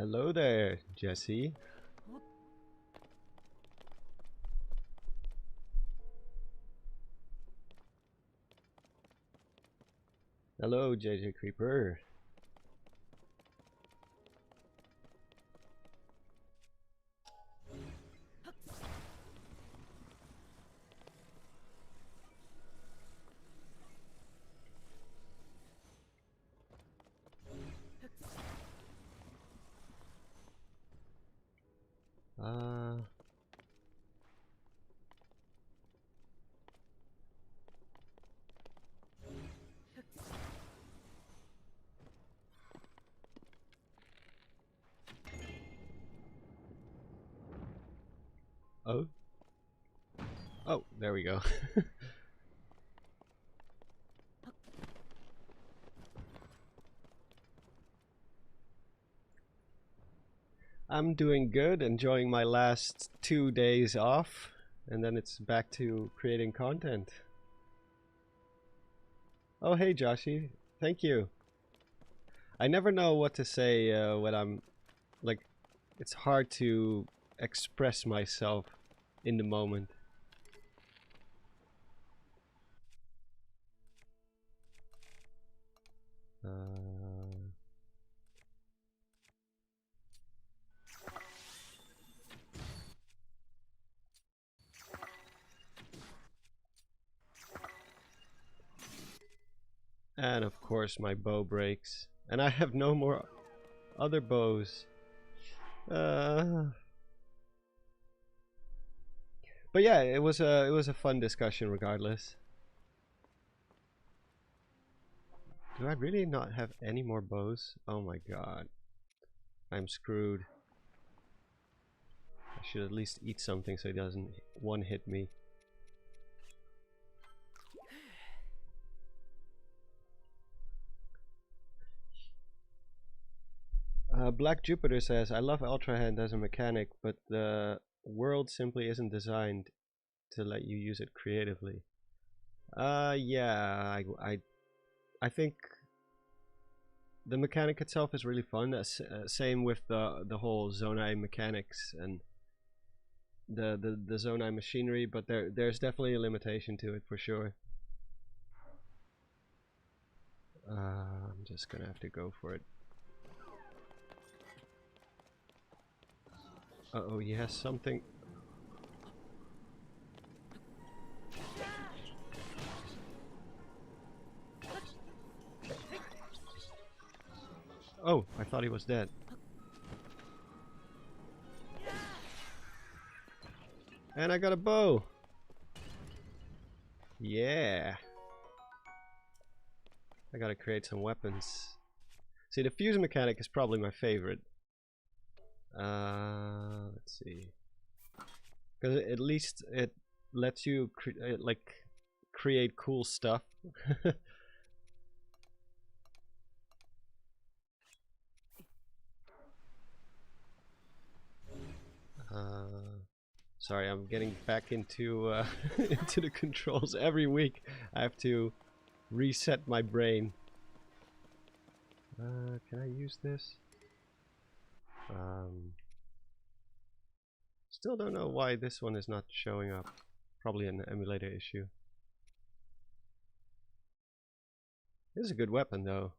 Hello there, Jesse. Hello, JJ Creeper. Oh. Oh, there we go. I'm doing good, enjoying my last 2 days off, and then it's back to creating content. Oh, hey, Joshy. Thank you. I never know what to say when I'm like, it's hard to express myself in the moment. And of course my bow breaks. And I have no more other bows. But yeah, it was a fun discussion regardless. Do I really not have any more bows? Oh my god. I'm screwed. I should at least eat something so he doesn't one-hit me. Black Jupiter says, I love Ultra Hand as a mechanic, but the world simply isn't designed to let you use it creatively. Yeah, I think the mechanic itself is really fun. Same with the whole Zonai mechanics and the Zonai machinery, but there's definitely a limitation to it for sure. I'm just gonna have to go for it. Uh-oh, he has something. Oh, I thought he was dead. And I got a bow. Yeah. I gotta create some weapons. See, the fuse mechanic is probably my favorite. Let's see. Because at least it lets you create cool stuff. Sorry, I'm getting back into into the controls every week. I have to reset my brain. Can I use this? Still don't know why this one is not showing up. Probably an emulator issue. This is a good weapon though.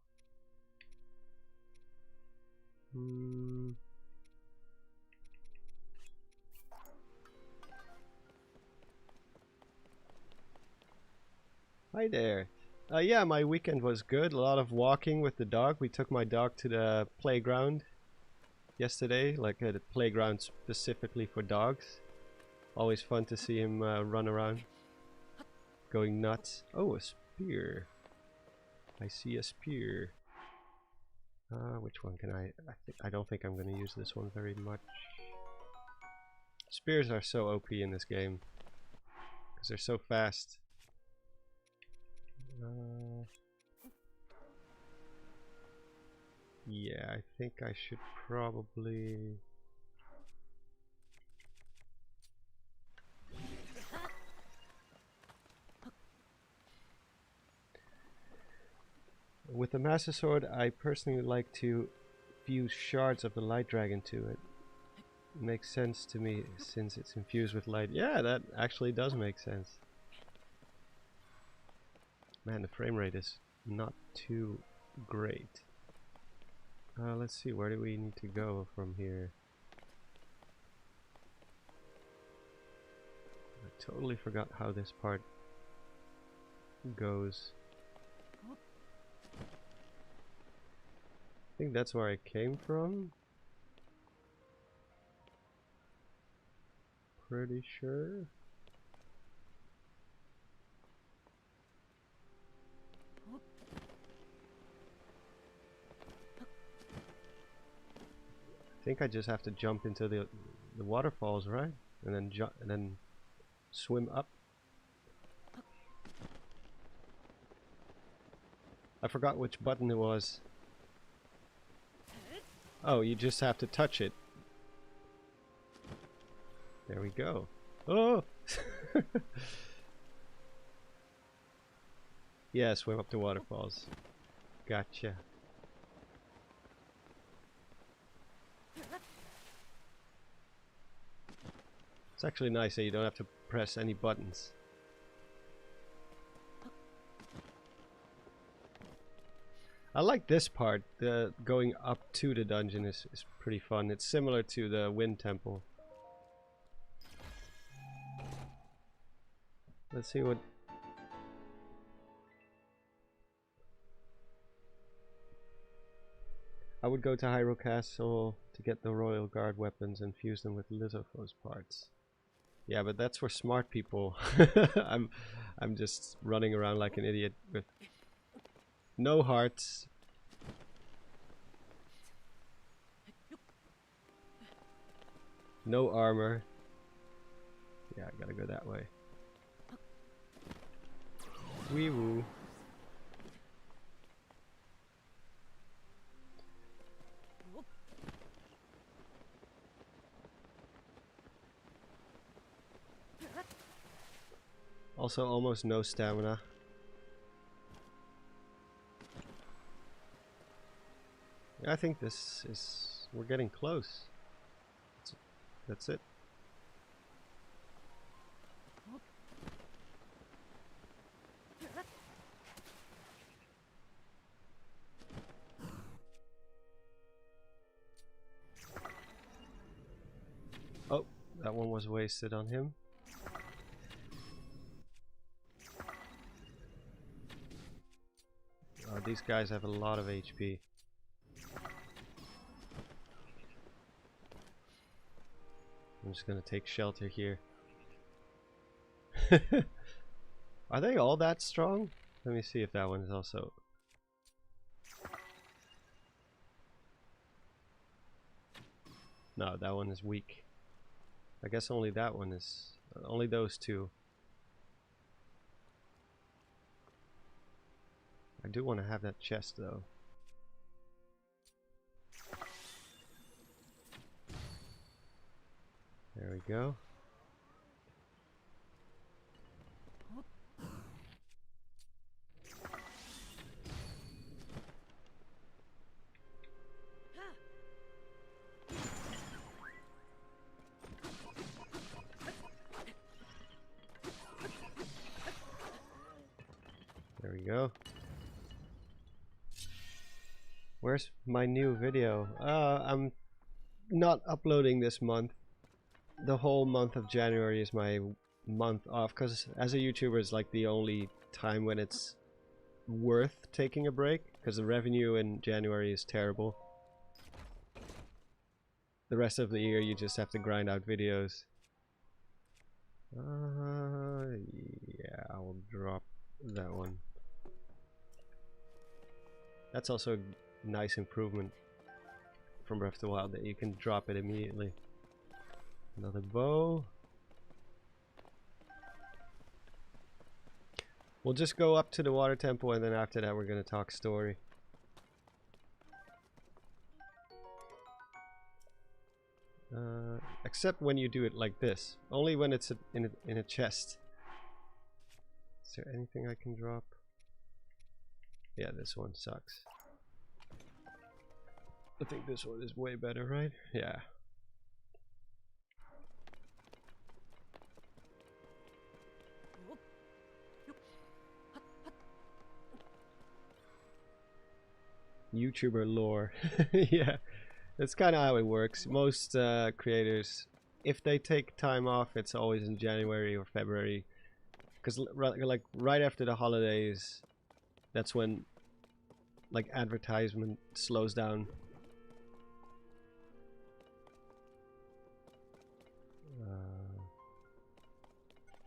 Hi there. Yeah, my weekend was good. A lot of walking with the dog. We took my dog to the playground yesterday, like a playground specifically for dogs. Always fun to see him run around, going nuts. Oh, a spear. I see a spear. Which one can I don't think I'm gonna use this one very much. Spears are so OP in this game because they're so fast. Yeah, I think I should probably. With the Master Sword, I personally like to infuse shards of the light dragon to it. Makes sense to me since it's infused with light. Yeah, that actually does make sense. Man, the frame rate is not too great. Let's see, where do we need to go from here? I totally forgot how this part goes. I think that's where I came from. Pretty sure. I think I just have to jump into the waterfalls, right? And then swim up. I forgot which button it was. Oh, you just have to touch it. There we go. Oh! Yeah, swim up the waterfalls. Gotcha. It's actually nice that you don't have to press any buttons. I like this part. The going up to the dungeon is pretty fun. It's similar to the Wind Temple. Let's see what... I would go to Hyrule Castle to get the Royal Guard weapons and fuse them with Lizalfos parts. Yeah, but that's for smart people. I'm just running around like an idiot with no hearts. No armor. Yeah, I gotta go that way. Wee woo. Also almost no stamina. Yeah, I think this is... we're getting close. That's it. Oh, that one was wasted on him. Oh, these guys have a lot of HP. I'm just gonna take shelter here. Are they all that strong? Let me see if that one is also... No, that one is weak. I guess only that one is... only those two. I do want to have that chest though. There we go. There we go. Where's my new video? I'm not uploading this month. The whole month of January is my month off, because as a YouTuber it's like the only time when it's worth taking a break, because the revenue in January is terrible. The rest of the year you just have to grind out videos. Yeah, I'll drop that one. That's also a nice improvement from Breath of the Wild, that you can drop it immediately. Another bow. We'll just go up to the water temple, and then after that we're gonna talk story. Except when you do it like this. Only when it's in a chest. Is there anything I can drop? Yeah, this one sucks. I think this one is way better, right? Yeah. YouTuber lore. Yeah, that's kind of how it works. Most creators, if they take time off, it's always in January or February, because like right after the holidays, that's when like advertisement slows down.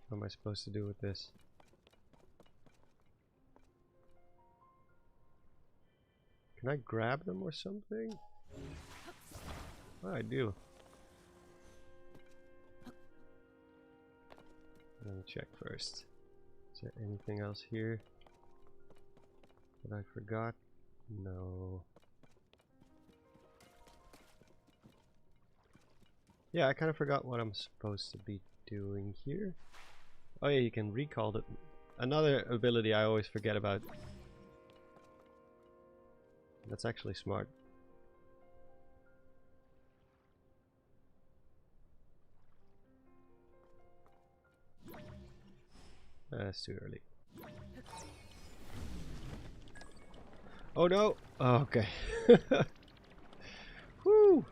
What am I supposed to do with this? Can I grab them or something? Oh, I do. Let me check first. Is there anything else here that I forgot? No. Yeah, I kind of forgot what I'm supposed to be doing here. Oh yeah, you can recall it. Another ability I always forget about. That's actually smart. That's too early. Oh no! Oh, okay. Woo!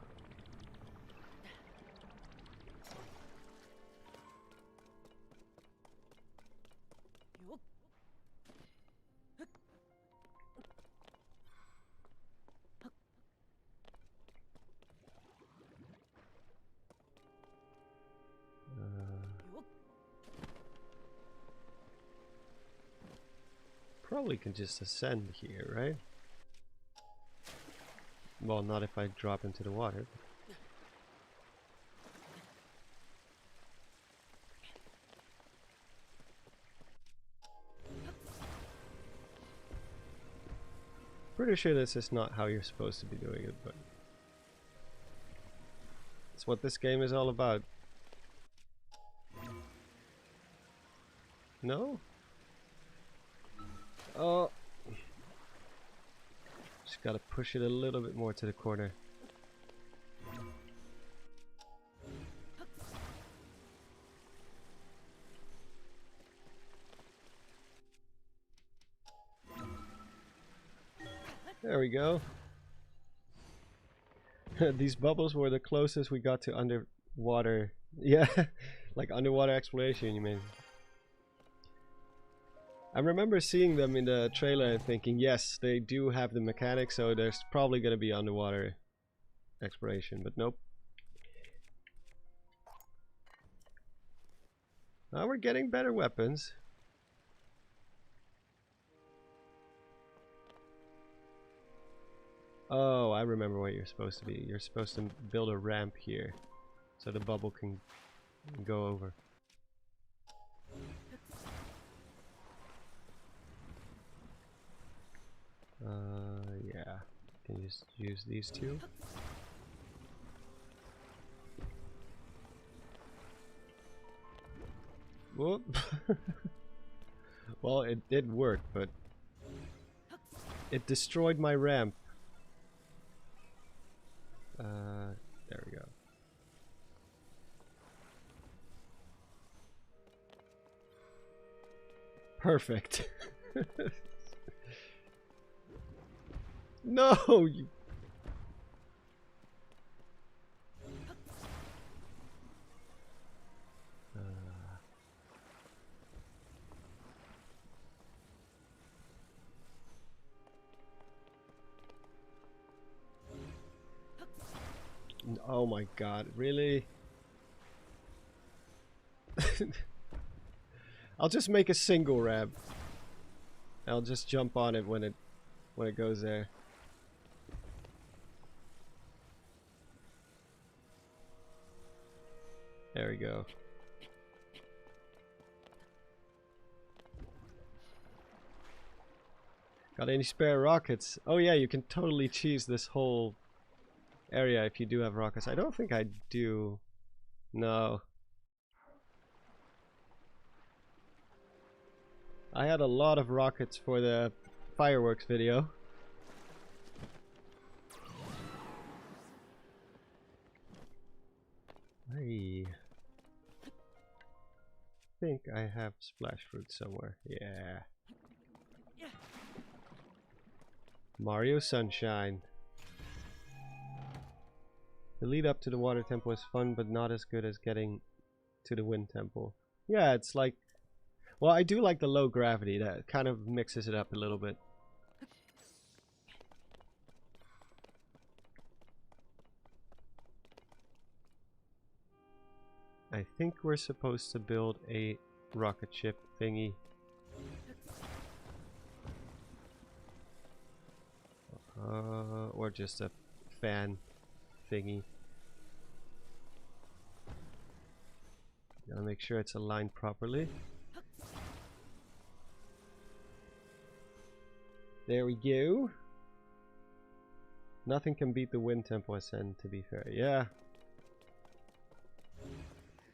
Probably can just ascend here, right? Well, not if I drop into the water. Pretty sure this is not how you're supposed to be doing it, but it's what this game is all about. No? Oh. Just gotta push it a little bit more to the corner. There we go. These bubbles were the closest we got to underwater. Yeah, like underwater exploration, you mean? I remember seeing them in the trailer and thinking, yes, they do have the mechanics, so there's probably gonna be underwater exploration, but nope. Now we're getting better weapons. Oh, I remember what you're supposed to be. You're supposed to build a ramp here so the bubble can go over. Yeah. Can you just use these two? Whoop. Well, it did work, but it destroyed my ramp. There we go. Perfect. No, you. Oh my god, really? I'll just make a single ramp. I'll just jump on it when it goes there. There we go. Got any spare rockets? Oh yeah, you can totally cheese this whole area if you do have rockets. I don't think I do. No. I had a lot of rockets for the fireworks video. think I have splash fruit somewhere. Yeah. Mario Sunshine. The lead up to the water temple is fun, but not as good as getting to the wind temple. Yeah, it's like... Well, I do like the low gravity. That kind of mixes it up a little bit. I think we're supposed to build a rocket ship thingy. Or just a fan thingy. Gotta make sure it's aligned properly. There we go. Nothing can beat the wind temple ascent, to be fair. Yeah.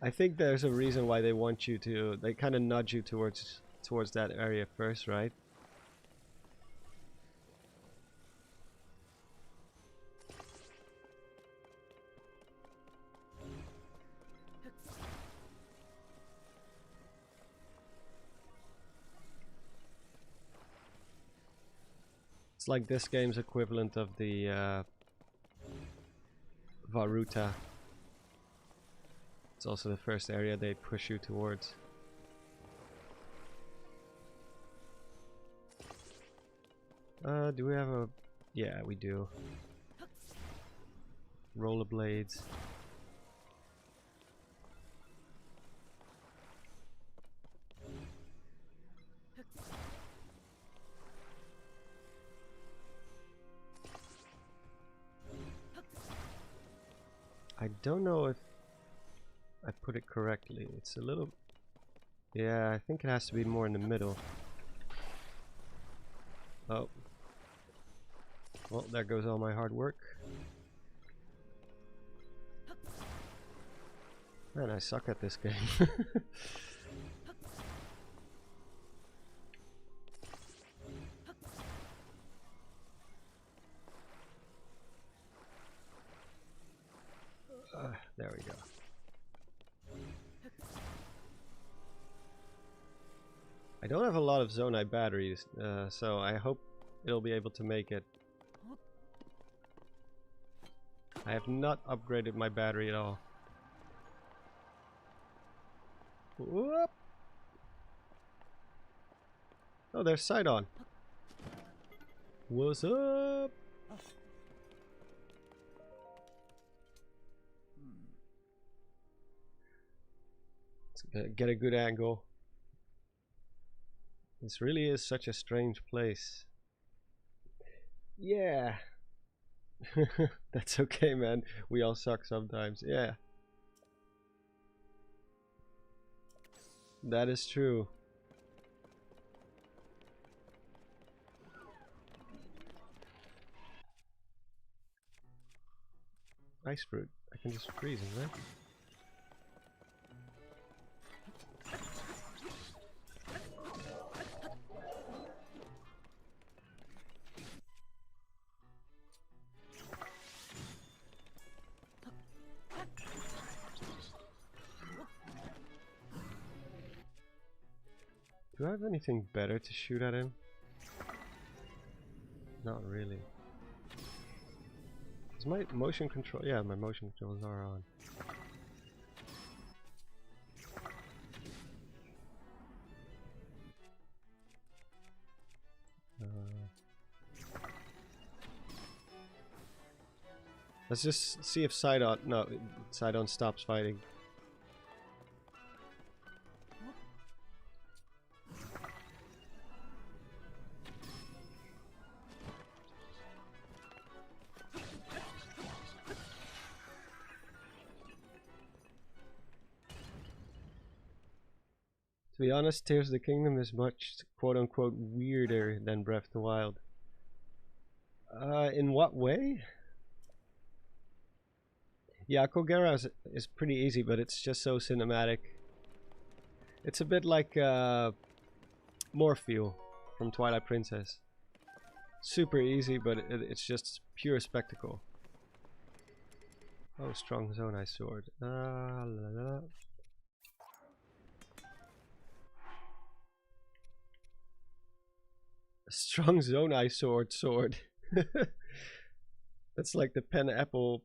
I think there's a reason why they want you to... They kind of nudge you towards that area first, right? It's like this game's equivalent of the Varuta. It's also the first area they push you towards. Do we have a... Yeah, we do. Rollerblades. I don't know if I put it correctly. It's a little... Yeah, I think it has to be more in the middle. Oh. Well, there goes all my hard work. Man, I suck at this game. There we go. I don't have a lot of Zonai batteries, so I hope it'll be able to make it. I have not upgraded my battery at all. Whoop! Oh, there's Sidon. What's up? Let's get a good angle. This really is such a strange place. Yeah. That's okay, man. We all suck sometimes. Yeah. That is true. Ice fruit. I can just freeze them, right? Do I have anything better to shoot at him? Not really. Is my motion control? Yeah, my motion controls are on. Let's just see if Sidon... No, Sidon stops fighting. To be honest, Tears of the Kingdom is much quote-unquote weirder than Breath of the Wild. In what way? Yeah, Kogera is pretty easy, but it's just so cinematic. It's a bit like Morpheal from Twilight Princess. Super easy, but it's just pure spectacle. Oh, strong Zonai sword. La, la. A strong Zonai sword. That's like the pineapple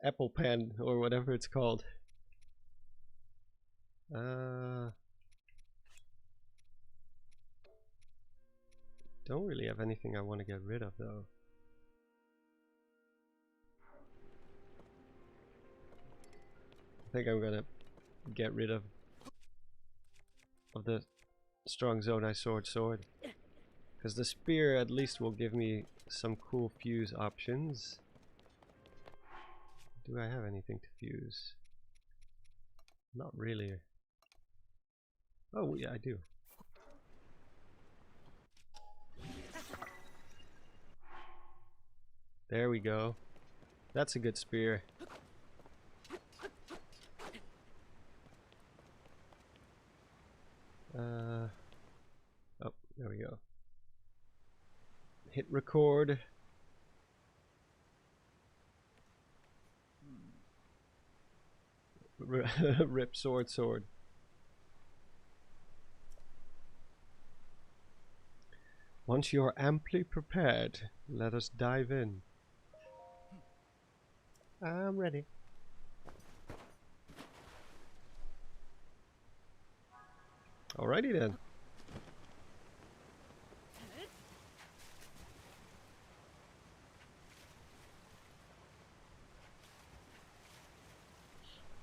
apple pen or whatever it's called. Don't really have anything I want to get rid of though. I think I'm gonna get rid of the strong Zonai sword. Because the spear at least will give me some cool fuse options. Do I have anything to fuse? Not really. Oh yeah, I do. There we go. That's a good spear. Oh, there we go. Hit record. Rip sword. Once you are amply prepared, let us dive in. I'm ready. Alrighty then.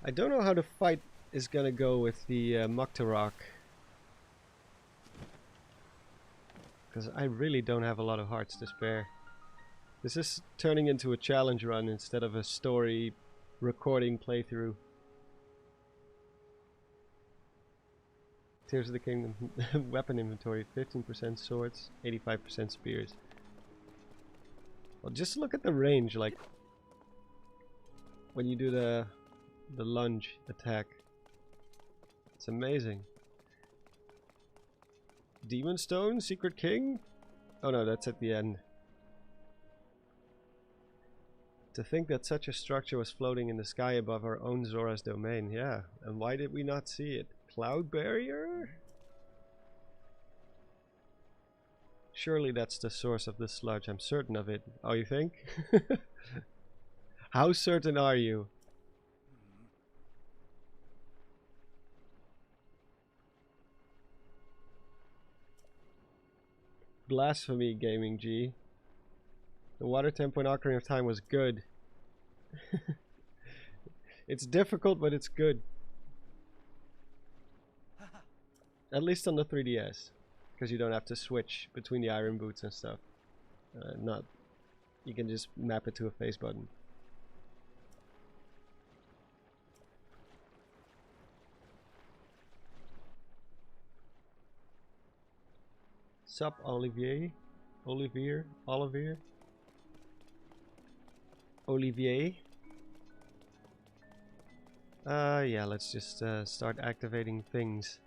I don't know how the fight is gonna go with the Muktarok. Because I really don't have a lot of hearts to spare. This is turning into a challenge run instead of a story recording playthrough. Tears of the Kingdom weapon inventory, 15% swords, 85% spears. Well, just look at the range, like when you do the lunge attack. It's amazing. Demon Stone, Secret King? Oh no, that's at the end. To think that such a structure was floating in the sky above our own Zora's domain, yeah. And why did we not see it? Cloud barrier? Surely that's the source of the sludge, I'm certain of it. Oh, you think? How certain are you? Blasphemy, Gaming G. The water tempo in Ocarina of Time was good. It's difficult, but it's good. At least on the 3DS. Because you don't have to switch between the iron boots and stuff. You can just map it to a face button. Sup, Olivier? Olivier? Yeah, let's just start activating things.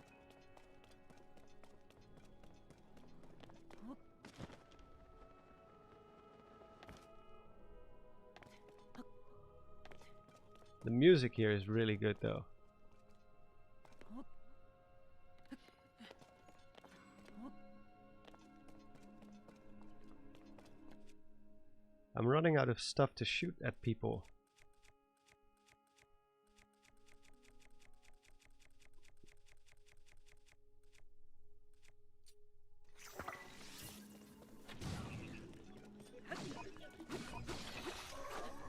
The music here is really good though. I'm running out of stuff to shoot at people.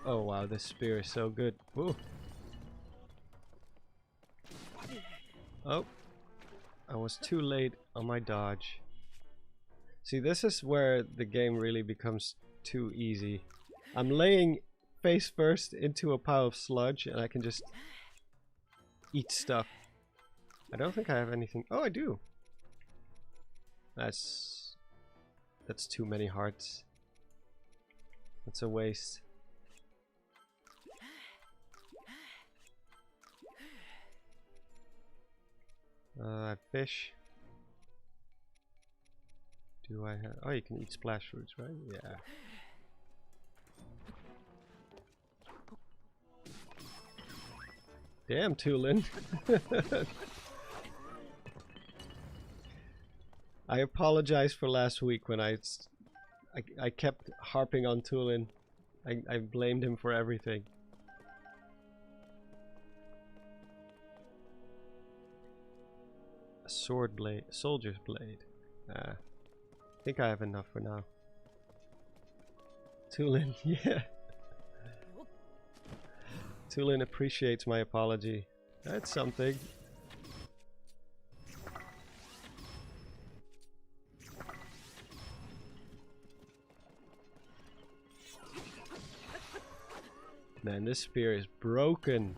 Oh wow, this spear is so good. Woo. Oh, I was too late on my dodge. See, this is where the game really becomes too easy. I'm laying face first into a pile of sludge and I can just eat stuff. I don't think I have anything. Oh, I do. That's too many hearts. That's a waste. Fish. Do I have... Oh, you can eat splash fruits, right? Yeah. Damn, Tulin. I apologize for last week when I kept harping on Tulin. I blamed him for everything. A sword blade, soldier's blade. I think I have enough for now. Tulin, yeah. Tulin appreciates my apology. That's something. Man, this spear is broken.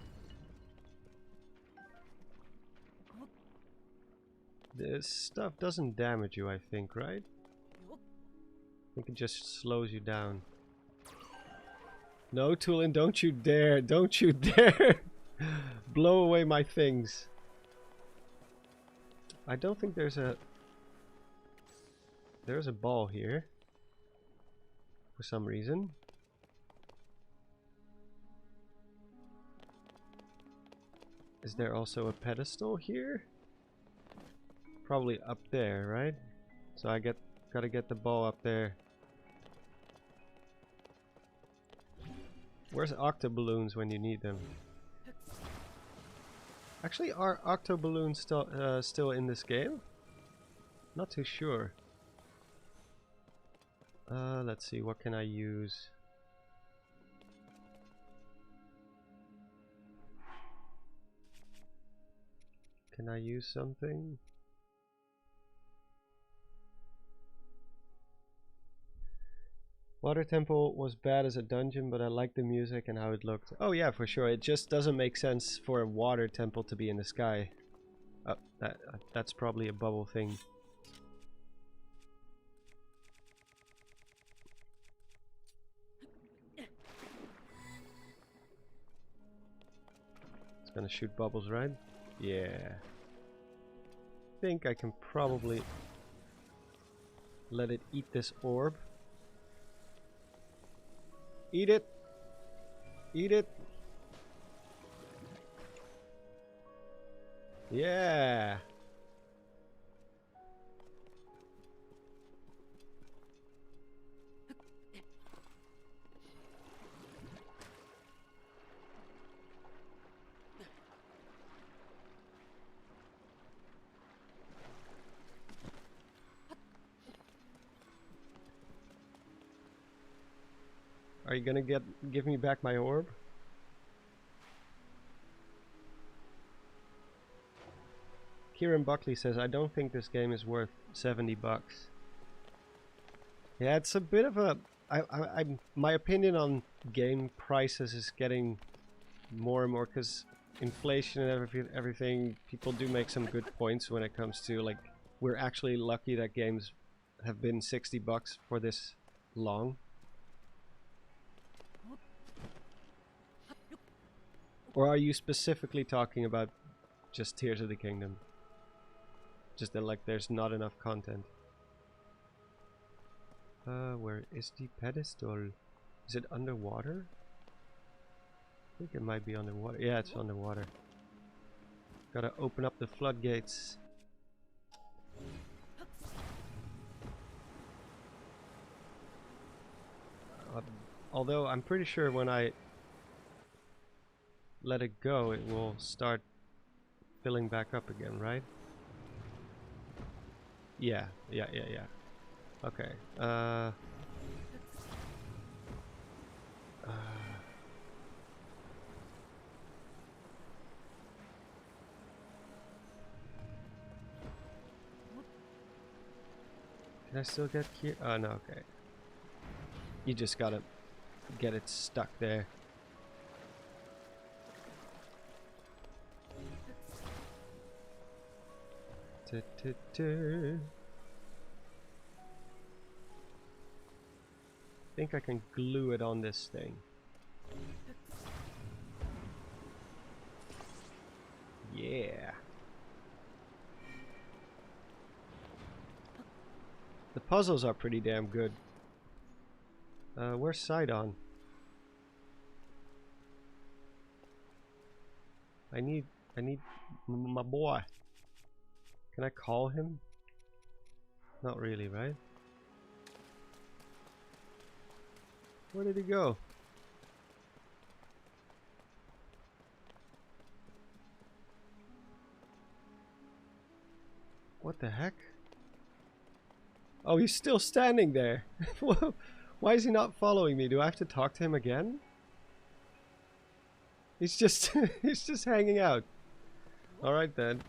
This stuff doesn't damage you, I think, right? I think it just slows you down. No, Tulin, don't you dare! Don't you dare! Blow away my things. I don't think there's a... There's a ball here. For some reason. Is there also a pedestal here? Probably up there, right? So I gotta get the ball up there. Where's octoballoons when you need them? Actually, are octoballoons still in this game? Not too sure. Let's see, what can I use? Can I use something? Water Temple was bad as a dungeon, but I liked the music and how it looked. Oh yeah, for sure. It just doesn't make sense for a water temple to be in the sky. Oh, that's probably a bubble thing. It's gonna shoot bubbles, right? Yeah. I think I can probably let it eat this orb. Eat it! Eat it! Yeah! Are you gonna give me back my orb? Kieran Buckley says, I don't think this game is worth 70 bucks. Yeah, it's a bit of a... my opinion on game prices is getting more and more, because inflation and everything, people do make some good points when it comes to, like, we're actually lucky that games have been 60 bucks for this long. Or are you specifically talking about just Tears of the Kingdom? Just that, like, there's not enough content. Where is the pedestal? Is it underwater? I think it might be underwater. Yeah, it's underwater. Gotta open up the floodgates. Although I'm pretty sure when I let it go, it will start filling back up again, right? Yeah. Okay. Can I still get here? Oh no, okay. You just gotta get it stuck there. I think I can glue it on this thing. Yeah. The puzzles are pretty damn good. Where's Sidon? I need my boy. Can I call him? Not really, right? Where did he go? What the heck? Oh, he's still standing there. Why is he not following me? Do I have to talk to him again? He's just he's just hanging out. All right then.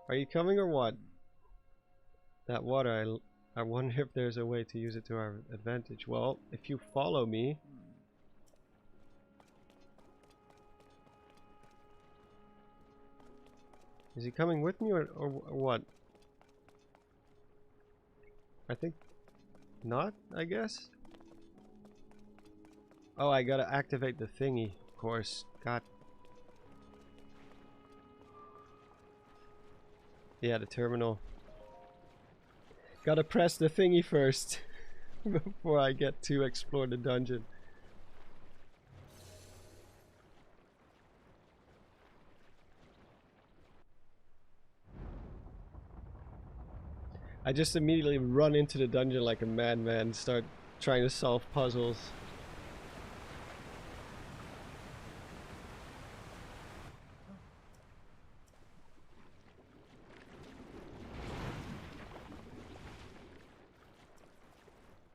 Are you coming or what? That water, I wonder if there's a way to use it to our advantage. Well, if you follow me... Is he coming with me or what? I think not, I guess. Oh, I gotta activate the thingy, of course. God. Yeah, the terminal. Gotta press the thingy first before I get to explore the dungeon. I just immediately run into the dungeon like a madman, start trying to solve puzzles.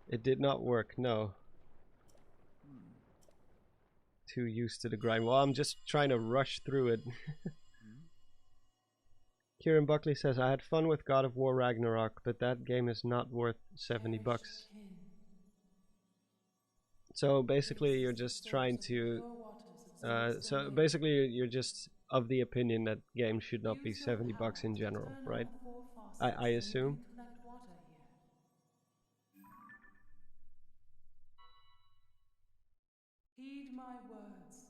It did not work, no. Too used to the grind. Well, I'm just trying to rush through it. Kieran Buckley says, I had fun with God of War Ragnarok, but that game is not worth 70 bucks. So basically you're just trying to... so basically you're just of the opinion that games should not be 70 bucks in general, right? I assume. Heed my words.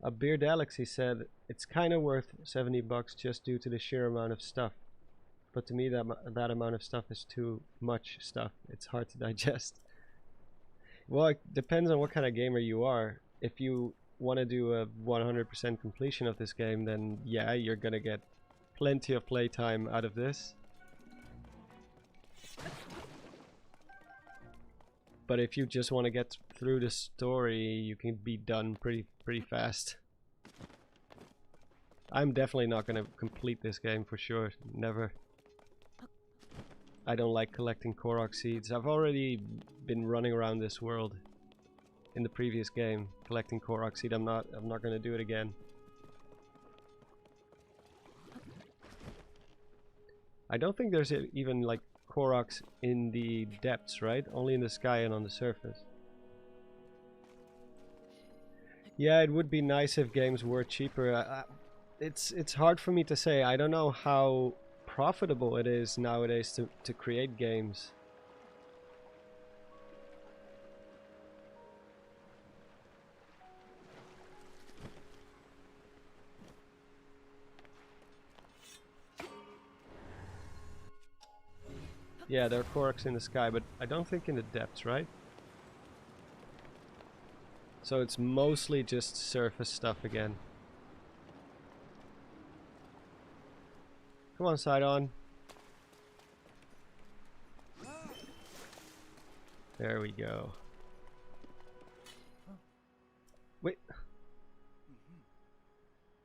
A Beard Galaxy said, it's kinda worth 70 bucks just due to the sheer amount of stuff. But to me that amount of stuff is too much stuff. It's hard to digest. Well, it depends on what kind of gamer you are. If you want to do a 100% completion of this game, then yeah, you're gonna get plenty of playtime out of this. But if you just want to get through the story, you can be done pretty fast. I'm definitely not gonna complete this game for sure. Never. I don't like collecting Korok seeds. I've already been running around this world in the previous game collecting Korok seed. I'm not gonna do it again. I don't think there's even like Koroks in the depths, right? Only in the sky and on the surface. Yeah, it would be nice if games were cheaper. It's hard for me to say. I don't know how profitable it is nowadays to create games. Yeah, there are Koroks in the sky, but I don't think in the depths, right? So it's mostly just surface stuff again. Come on, Sidon. There we go. Wait.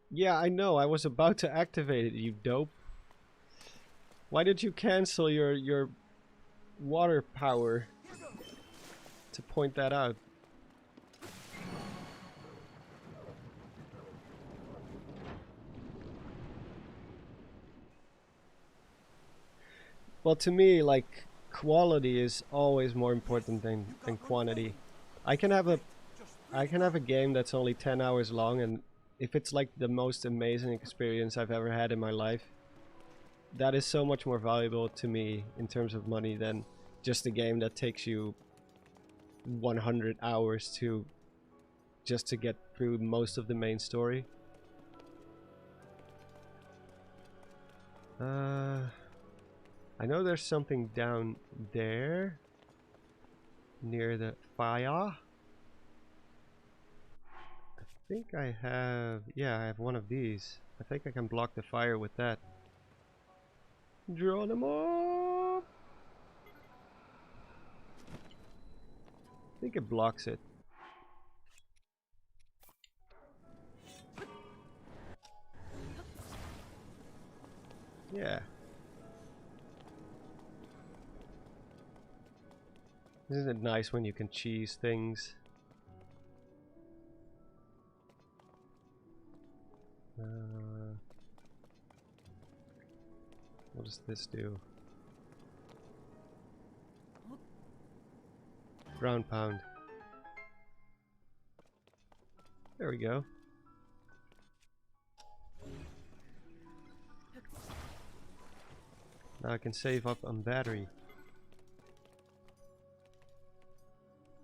Yeah, I know. I was about to activate it, you dope. Why did you cancel your water power to point that out? Well, to me, like, quality is always more important than quantity. I can have a game that's only 10 hours long, and if it's like the most amazing experience I've ever had in my life, that is so much more valuable to me in terms of money than just a game that takes you 100 hours to just to get through most of the main story. I know there's something down there. near the fire. I think I have, yeah, I have one of these. I think I can block the fire with that. Draw them up. I think it blocks it. Yeah. Isn't it nice when you can cheese things? What does this do? Ground pound. There we go. Now I can save up on battery.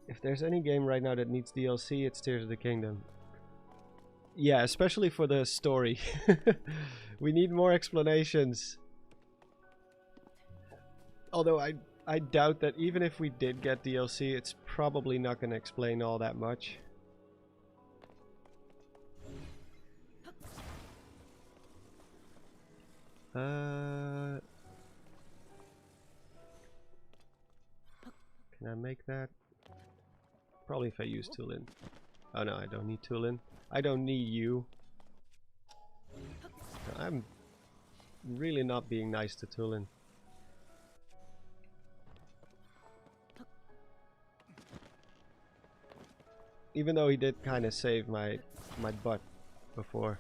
If there's any game right now that needs DLC, it's Tears of the Kingdom. Yeah, especially for the story. We need more explanations. Although I doubt that even if we did get DLC, it's probably not going to explain all that much. Can I make that? Probably if I use Tulin. Oh no, I don't need Tulin. I don't need you. I'm really not being nice to Tulin. Even though he did kind of save my butt before.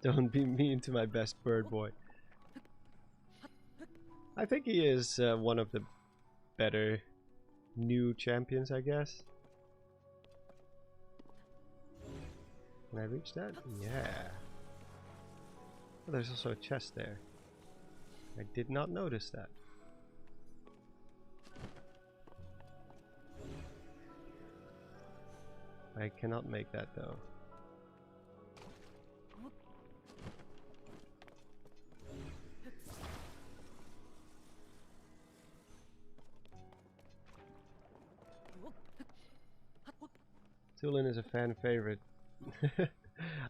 Don't be mean to my best bird boy. I think he is one of the better new champions, I guess. Can I reach that? Yeah. Oh, there's also a chest there. I did not notice that. I cannot make that though. Tulin is a fan favorite.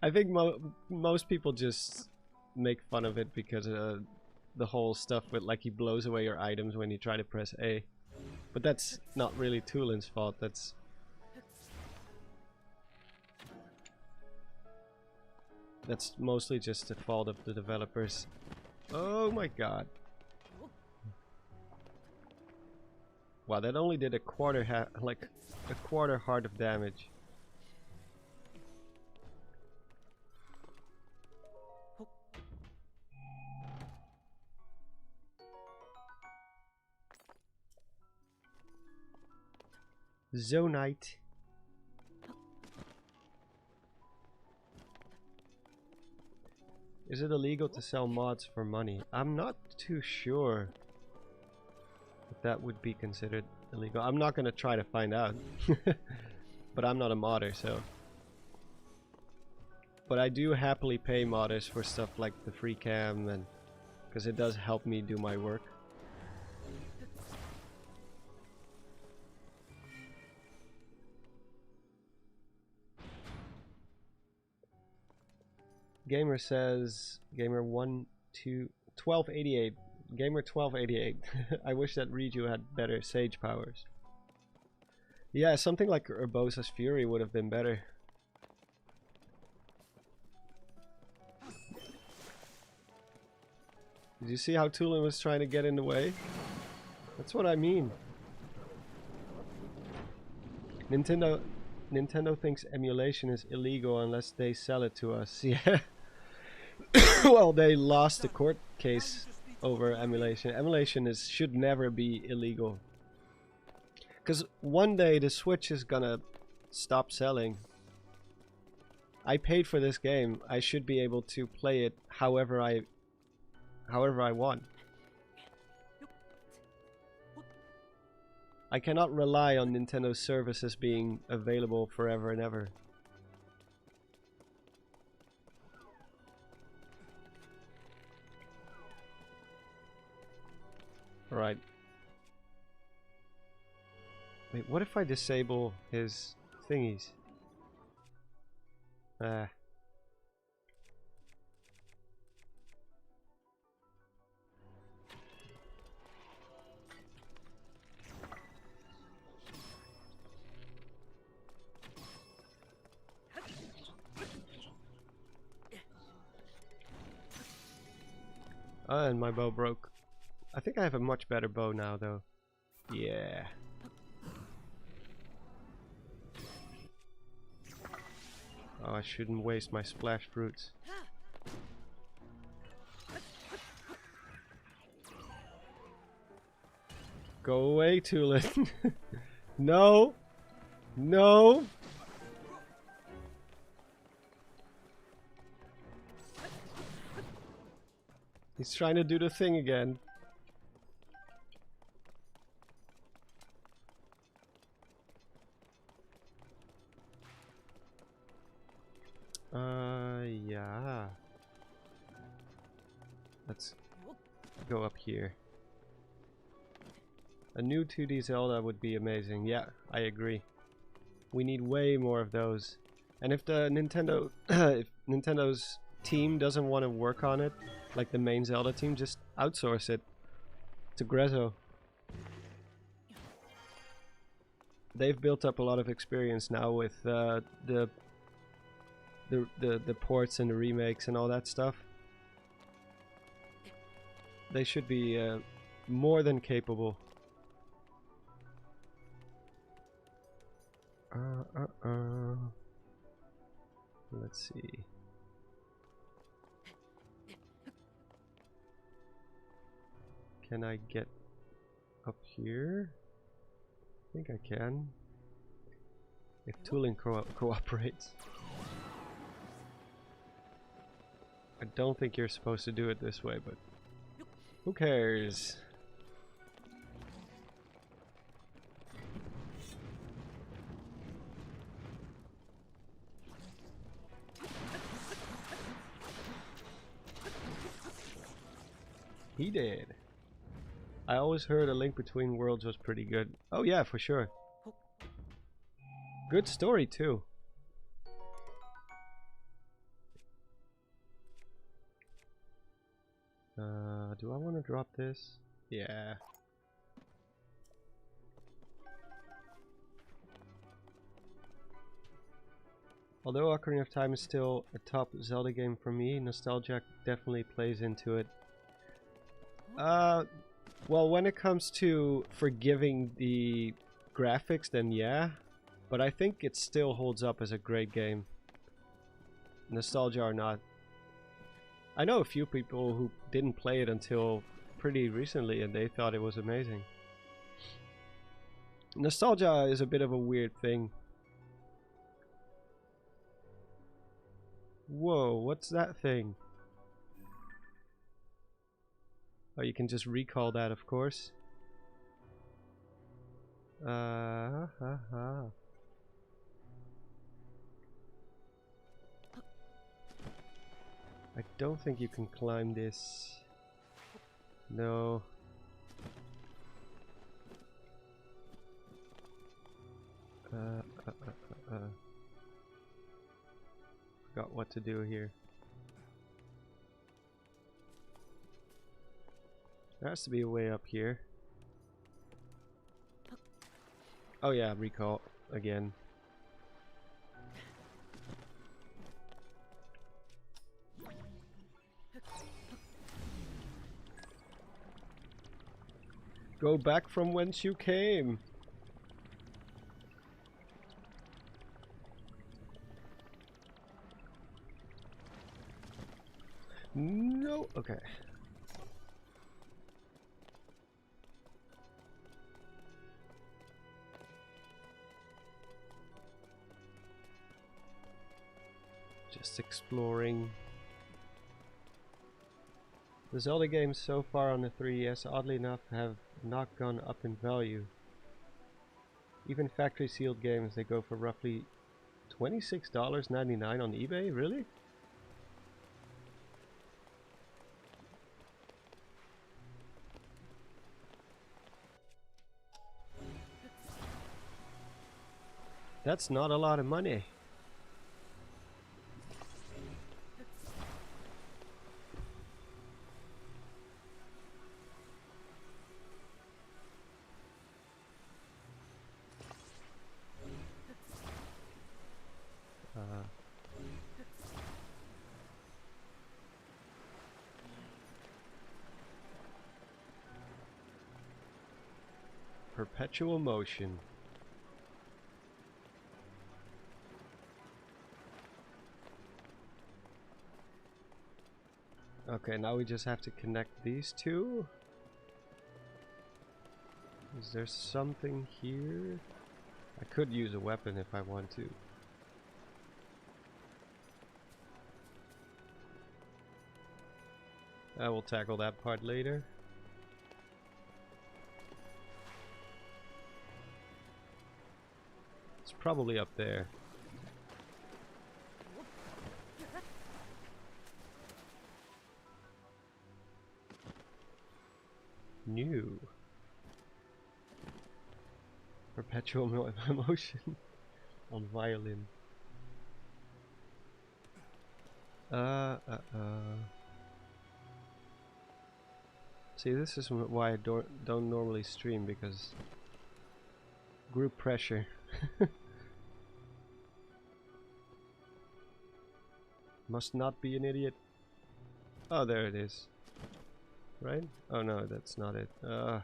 I think most people just make fun of it because the whole stuff with like he blows away your items when you try to press A. But that's not really Tulin's fault. That's mostly just the fault of the developers. Oh my god. Wow, that only did a quarter heart of damage. Zonite. Is it illegal to sell mods for money? I'm not too sure if that would be considered illegal. I'm not gonna try to find out. But I'm not a modder, so. But I do happily pay modders for stuff like the free cam, and because it does help me do my work. Gamer says, Gamer 1288. Gamer 1288. I wish that Riju had better Sage powers. Yeah, something like Urbosa's Fury would have been better. Did you see how Tulin was trying to get in the way? That's what I mean. Nintendo thinks emulation is illegal unless they sell it to us. Yeah. Well, they lost the court case over emulation. Emulation should never be illegal. Because one day the Switch is gonna stop selling. I paid for this game. I should be able to play it however I want. I cannot rely on Nintendo services being available forever and ever. Alright. Wait, what if I disable his thingies? And my bow broke. I think I have a much better bow now, though. Yeah. Oh, I shouldn't waste my splash fruits. Go away, Tulin. No! No! He's trying to do the thing again. Yeah. Let's go up here. A new 2D Zelda would be amazing. Yeah, I agree. We need way more of those. And if the Nintendo, if Nintendo's team doesn't want to work on it, like the main Zelda team, just outsource it to Grezzo. They've built up a lot of experience now with the ports and the remakes and all that stuff. They should be more than capable. Let's see. Can I get up here? I think I can. If Tulin cooperates. I don't think you're supposed to do it this way, but who cares? He did. I always heard A Link Between Worlds was pretty good. Oh yeah, for sure. Good story too. Do I want to drop this? Yeah. Although Ocarina of Time is still a top Zelda game for me, nostalgia definitely plays into it. Well, when it comes to forgiving the graphics, then yeah. But I think it still holds up as a great game. Nostalgia or not. I know a few people who didn't play it until pretty recently and they thought it was amazing. Nostalgia is a bit of a weird thing. Whoa, what's that thing? Oh, you can just recall that, of course. I don't think you can climb this. No. Forgot what to do here. There has to be a way up here. Oh yeah, recall again. Go back from whence you came. No, okay. Just exploring. The Zelda games so far on the 3DS, oddly enough, have not gone up in value. Even factory sealed games, they go for roughly $26.99 on eBay? Really? That's not a lot of money. Perpetual motion. Okay, now we just have to connect these two. Is there something here? I could use a weapon if I want to. I will tackle that part later. It's probably up there. New. Perpetual motion on violin. See, this is why I don't normally stream, because group pressure. Must not be an idiot. Oh, there it is. Right? Oh no, that's not it. Can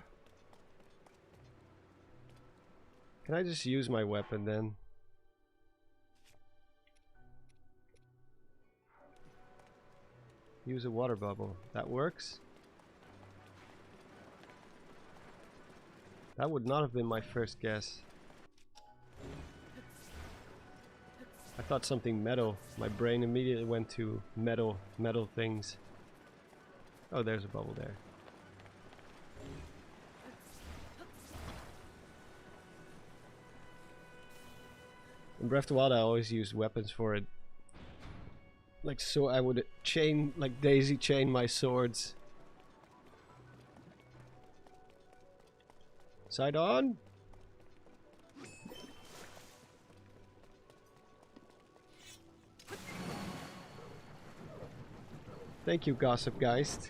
I just use my weapon then? Use a water bubble. That works? That would not have been my first guess. I thought something metal. My brain immediately went to metal things. Oh, there's a bubble there. In Breath of the Wild, I always used weapons for it. Like, so I would chain, like daisy chain my swords. Side on. Thank you, Gossip Geist.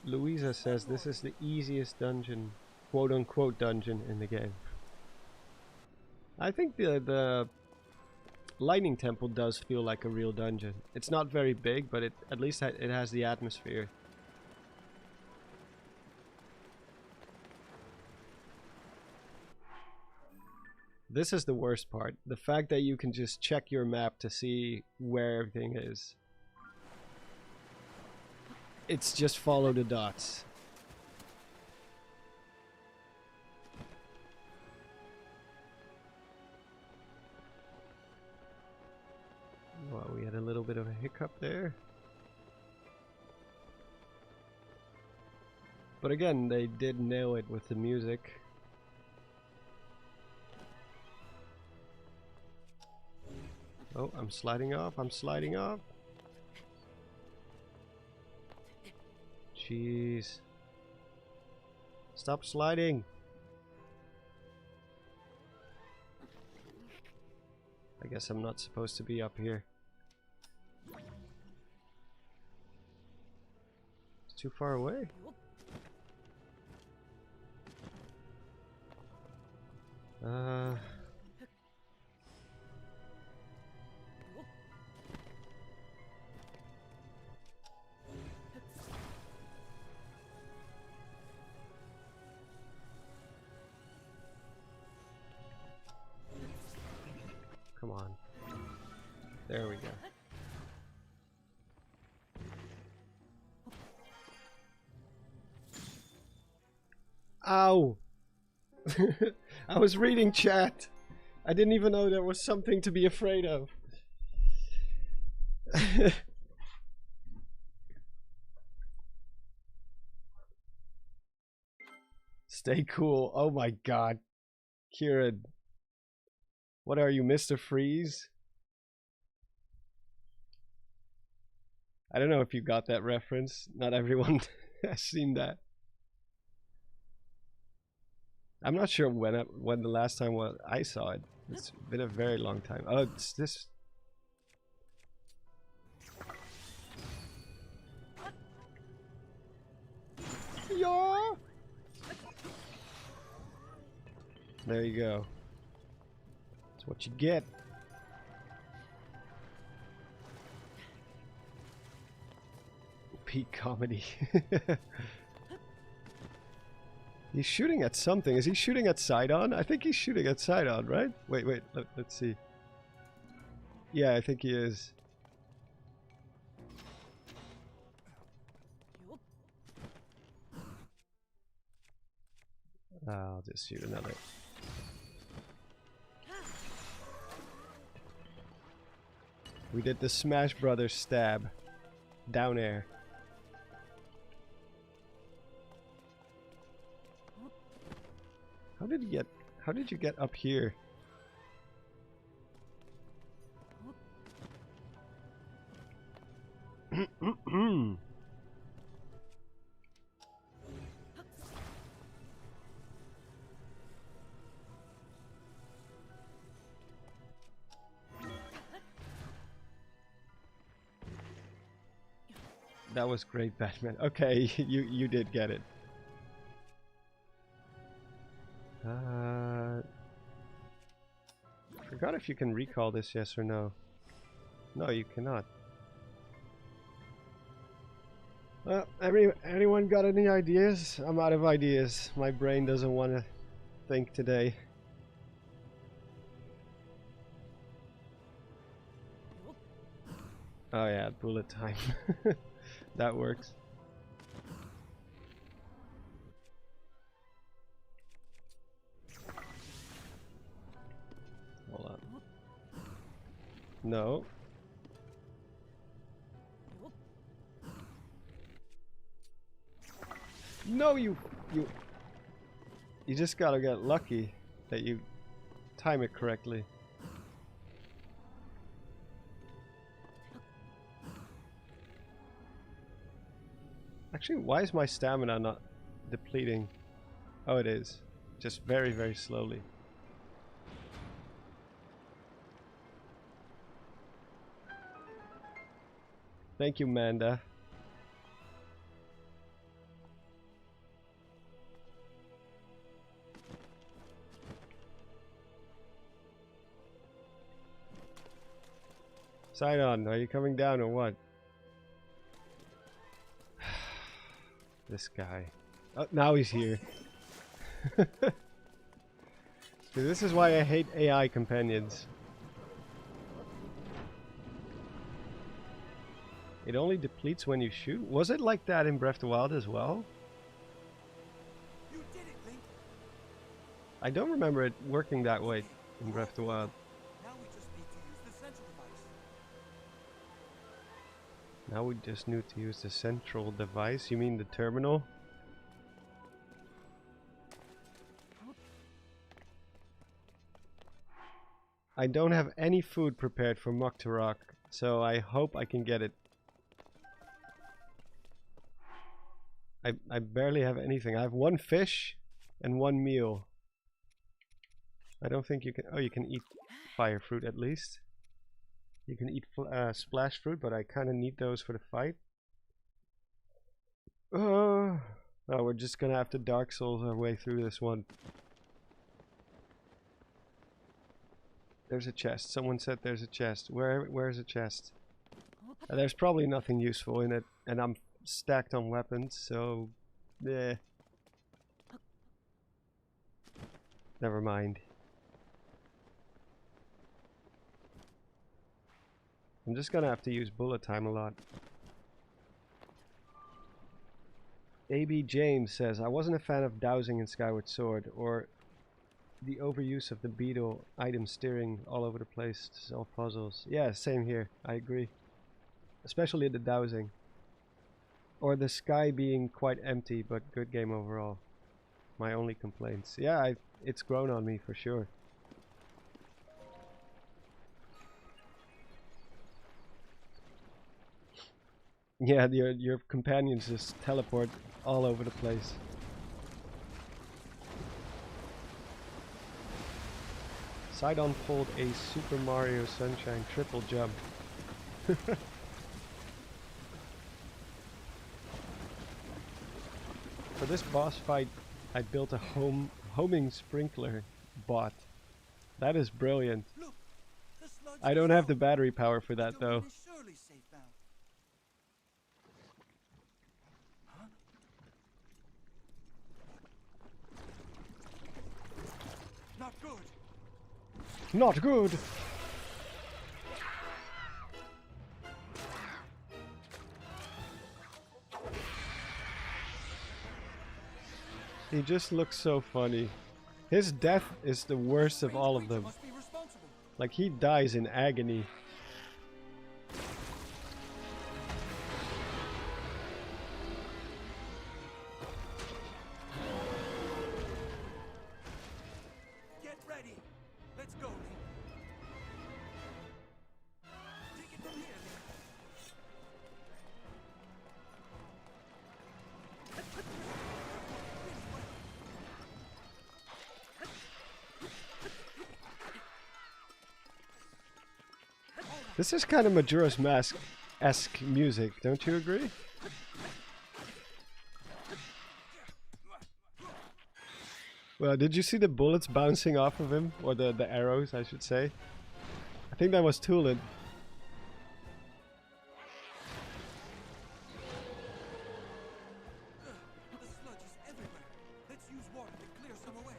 Louisa says this is the easiest dungeon, quote-unquote dungeon, in the game. I think the Lightning Temple does feel like a real dungeon. It's not very big, but at least it has the atmosphere. This is the worst part. The fact that you can just check your map to see where everything is. It's just follow the dots. Well, we had a little bit of a hiccup there. But again, they did nail it with the music. Oh, I'm sliding off, I'm sliding off. Jeez. Stop sliding. I guess I'm not supposed to be up here. It's too far away. Come on. There we go. Ow! I was reading chat. I didn't even know there was something to be afraid of. Stay cool. Oh my god. Kieran. What are you, Mr. Freeze? I don't know if you got that reference. Not everyone has seen that. I'm not sure when the last time I saw it. It's been a very long time. Oh, it's this. Yeah. There you go. That's what you get. Peak comedy. He's shooting at something. Is he shooting at Sidon? I think he's shooting at Sidon, right? Wait, let's see. Yeah, I think he is. I'll just shoot another. We did the Smash Brothers stab. Down air. How did you get up here? That was great, Batman. Okay, you did get it. Forgot if you can recall this, yes or no. No, you cannot. Anyone got any ideas? I'm out of ideas. My brain doesn't want to think today. Oh yeah, bullet time. That works. Hold on. No. No, you just gotta get lucky that you time it correctly. Actually, why is my stamina not depleting? Oh, it is. Just very, very slowly. Thank you, Manda. Sidon, are you coming down or what? This guy. Oh, now he's here. This is why I hate AI companions. It only depletes when you shoot? Was it like that in Breath of the Wild as well? You did it, Link. I don't remember it working that way in Breath of the Wild. Now we just need to use the central device. Now we just need to use the central device. You mean the terminal? I don't have any food prepared for Moktarok, so I hope I can get it. I barely have anything. I have one fish and one meal. I don't think you can... Oh, you can eat fire fruit at least. You can eat splash fruit, but I kind of need those for the fight. Oh, we're just gonna have to Dark Souls our way through this one. There's a chest. Someone said there's a chest. Where's a chest? There's probably nothing useful in it, and I'm stacked on weapons, so eh. Never mind. I'm just gonna have to use bullet time a lot. AB James says, I wasn't a fan of dowsing in Skyward Sword, or the overuse of the beetle item steering all over the place to solve puzzles. Yeah, same here. I agree. Especially the dowsing. Or the sky being quite empty, but good game overall. my only complaints. Yeah, it's grown on me for sure. Yeah, your companions just teleport all over the place. Sidon pulled a Super Mario Sunshine triple jump. For this boss fight, I built a homing sprinkler bot. That is brilliant. Look, the sludge I is don't have the out. battery power for that The though. one is surely safe now. Huh? Not good. Not good! He just looks so funny. His death is the worst of Strange all of creature them. must be responsible. Like, he dies in agony. Get ready. Let's go, Link. Take it from here, Link. This is kind of Majora's Mask-esque music, don't you agree? Well, did you see the bullets bouncing off of him? Or the arrows, I should say. I think that was Tulin. The sludge is everywhere. Let's use water to clear some away.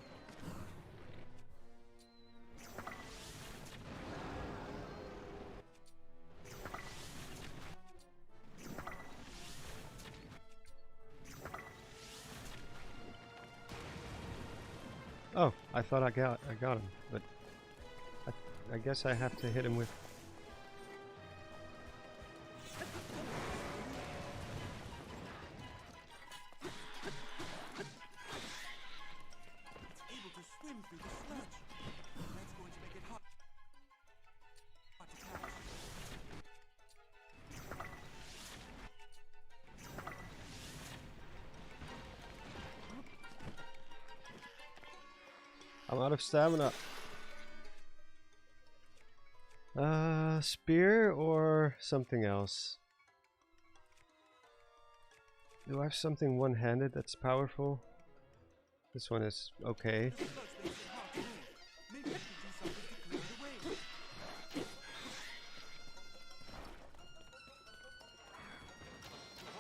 Oh, I thought I got him, but I guess I have to hit him with. It's able to swim through the sludge. That's going to make it hard to catch. I'm out of stamina. Spear or something else? Do I have something one-handed that's powerful? This one is okay. The sludge makes it hard to move. Maybe we can do something to clear the way.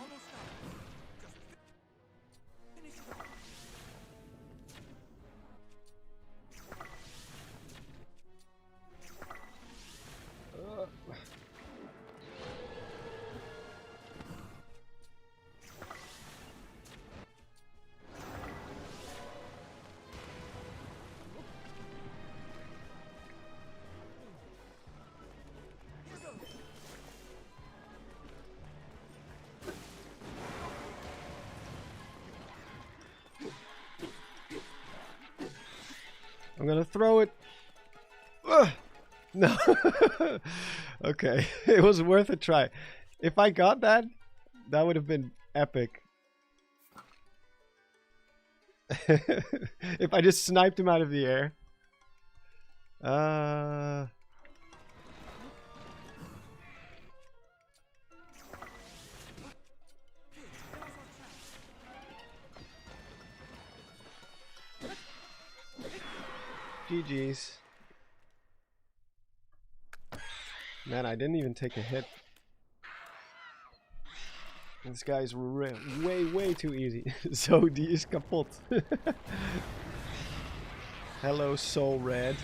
Almost done. Just finish it off. Here goes. I'm gonna throw it. Ugh! No. Okay, it was worth a try. If I got that, that would have been epic. If I just sniped him out of the air. GG's. Man, I didn't even take a hit. This guy's way too easy. Zo, die is kapot. Hello, Soul Red.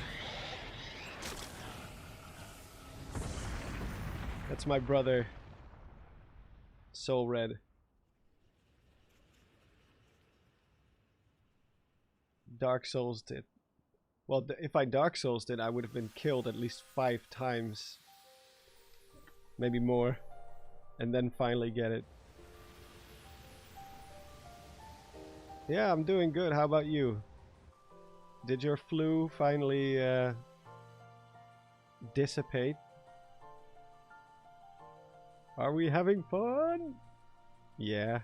That's my brother. Soul Red. Dark Souls did. Well, if I Dark Souls did, I would have been killed at least 5 times. Maybe more. And then finally get it. Yeah, I'm doing good. How about you? Did your flu finally dissipate? Are we having fun? Yeah.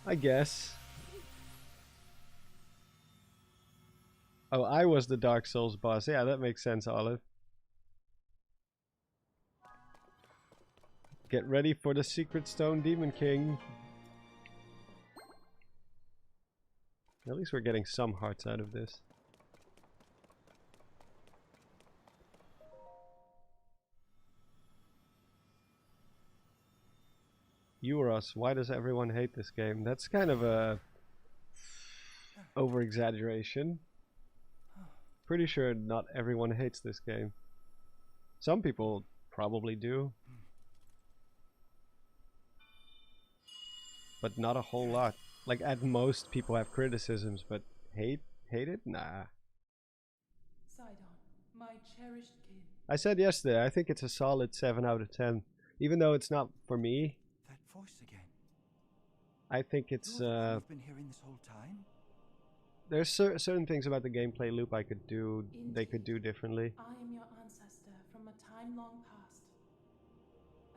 I guess. Oh, I was the Dark Souls boss. Yeah, that makes sense, Olive. Get ready for the Secret Stone Demon King. At least we're getting some hearts out of this. Euros, why does everyone hate this game? That's kind of a over-exaggeration. Pretty sure not everyone hates this game. Some people probably do. But not a whole lot. Like, at most, people have criticisms, but hate it? Nah. Sidon, my cherished kin. I said yesterday, I think it's a solid 7 out of 10. Even though it's not for me, That voice again. I think it's, You've been hearing this whole time? there's certain things about the gameplay loop I could do, they could do differently. I am your ancestor from a time long past.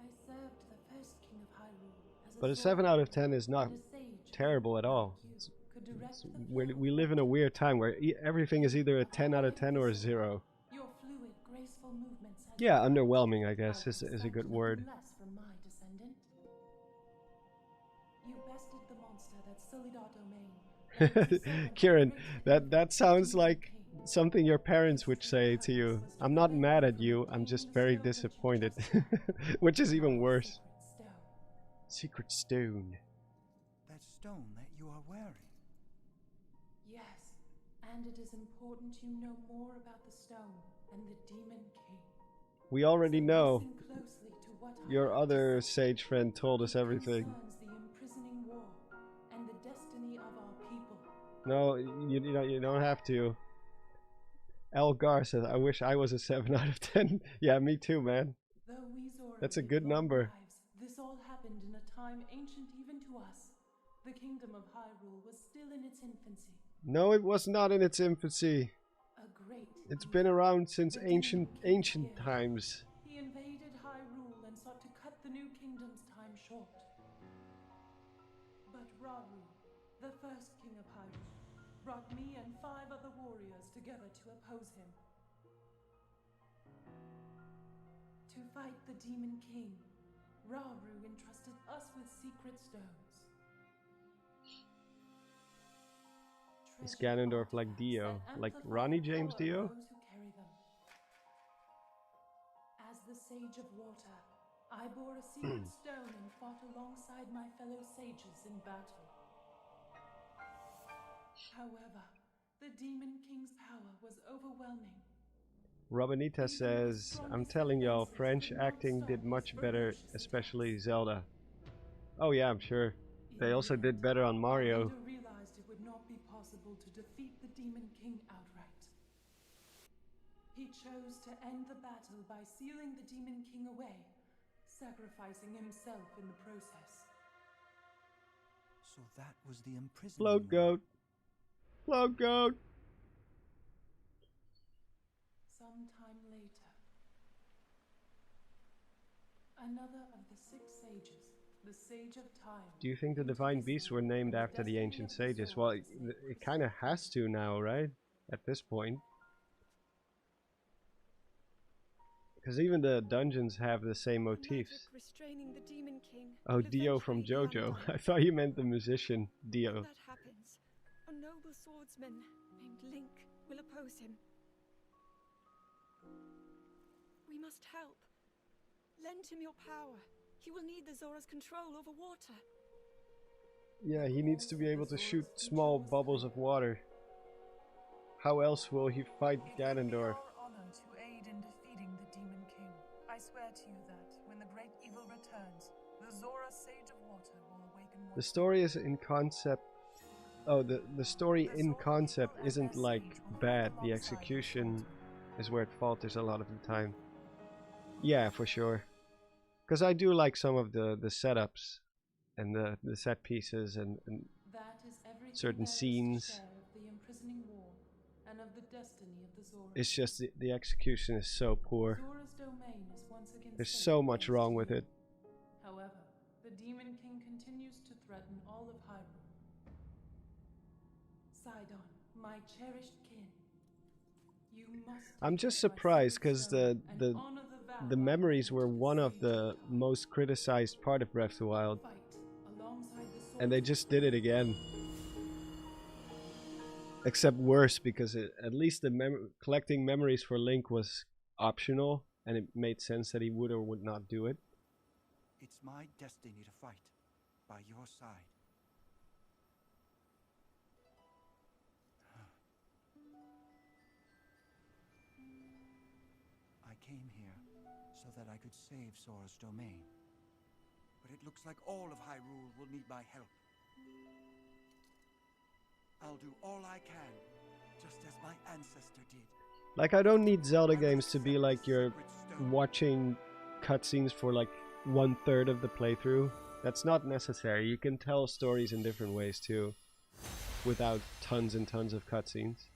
I served the first king of Hyrule as But a sword 7 out of 10 is not and a sage terrible at all. like you could direct the We flow we of live in a light. weird time where everything is either a 10 out of 10 or a 0. Your fluid, graceful movements had Yeah, developed. underwhelming, I guess, I is a expect good nothing word. less from my descendant. You bested the monster that sullied our domain. and it's a servant of Kieran, great that sounds Demon like King. something your parents would say to you. I'm not mad at you, I'm just very disappointed. Which is even worse. Secret stone. Secret stone. That stone that you are wearing. Yes, and it is important you know more about the stone and the Demon King. We already So know. listen closely to what I Your have to other say. sage friend told us It everything. concerns the imprisoning war and the destiny of our people. No, you don't have to. Elgar says, I wish I was a 7 out of 10. Yeah, me too, man. Though we Zora That's a lived good long number. lives, this all happened in a time ancient even to us. The kingdom of Hyrule was still in its infancy. No, it was not in its infancy. A great It's evil. been around since The Demon King ancient appeared. times. He invaded Hyrule and sought to cut the new kingdom's time short. But Rauru, the first king of Hyrule, brought me and 5 other warriors together to oppose him. To fight the Demon King, Rauru entrusted us with secret stones. Is Treasured Ganondorf like artifacts Dio? that Like amplify Ronnie the James power of Dio? those who carry them. As the Sage of Water, I bore a secret stone and fought alongside my fellow sages in battle. However, the Demon King's power was overwhelming. Robinita says, I'm telling y'all, French acting did much better, especially Zelda. Oh yeah, I'm sure. They also did better on Mario. Almeida realized it would not be possible to defeat the Demon King outright. He chose to end the battle by sealing the Demon King away, sacrificing himself in the process. So that was the imprisonment. Float goat. Float goat. Sometime later, another of the 6 sages, the Sage of Time. Do you think the divine beasts were named after the ancient sages? Well, it kind of has to now, right? At this point. Because even the dungeons have the same motifs. Restraining the Demon King Oh, will Dio from eventually be JoJo. undone. I thought you meant the musician, If Dio. that happens, a noble swordsman named Link will oppose him. We must help. Lend him your power. He will need the Zora's control over water. Yeah, he needs to be able to shoot small bubbles of water. How else will he fight It will be Ganondorf? our honor to aid in defeating the Demon King. I swear to you that, when the great evil returns, the Zora Sage of Water will awaken more. The story is in concept. Oh, the story in concept isn't like bad. The execution is where it falters a lot of the time. Yeah, for sure. Because I do like some of the setups and the set pieces and That certain bear its scenes. share of the imprisoning war and of the destiny of the Zora. It's just the execution is so poor. Zora's domain is once again There's safe so much thanks wrong to with you. it. However, the Demon King continues to threaten all of Hyrule. Sidon, my cherished kin, you must I'm take just up my surprised sealed because stone and honor vow the I memories made were to one of save the Japan. most criticized part of Breath of the Wild, Fight alongside the and they soldiers. just did it again. Except worse, because at least the collecting memories for Link was optional, and it made sense that he would or would not do it. It's my destiny to fight by your side. I came here so that I could save Zora's domain. But it looks like all of Hyrule will need my help. I'll do all I can, just as my ancestor did. Like, I don't need Zelda games to be like you're watching cutscenes for like 1/3 of the playthrough. That's not necessary. You can tell stories in different ways too, without tons and tons of cutscenes.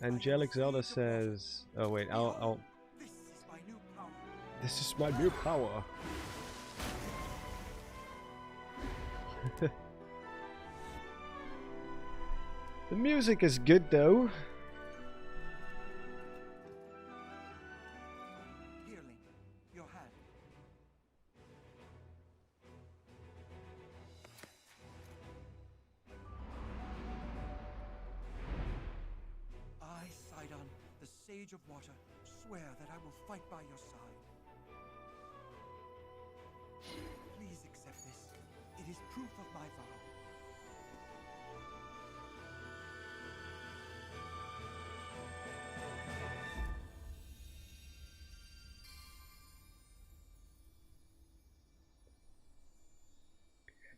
Angelic Zelda says, "Oh wait, I'll. This is my new power. This is my new power." The music is good though. Here, Link, your hand. I, Sidon, the Sage of Water, swear that I will fight by your side. Please accept this. It is proof of my vow.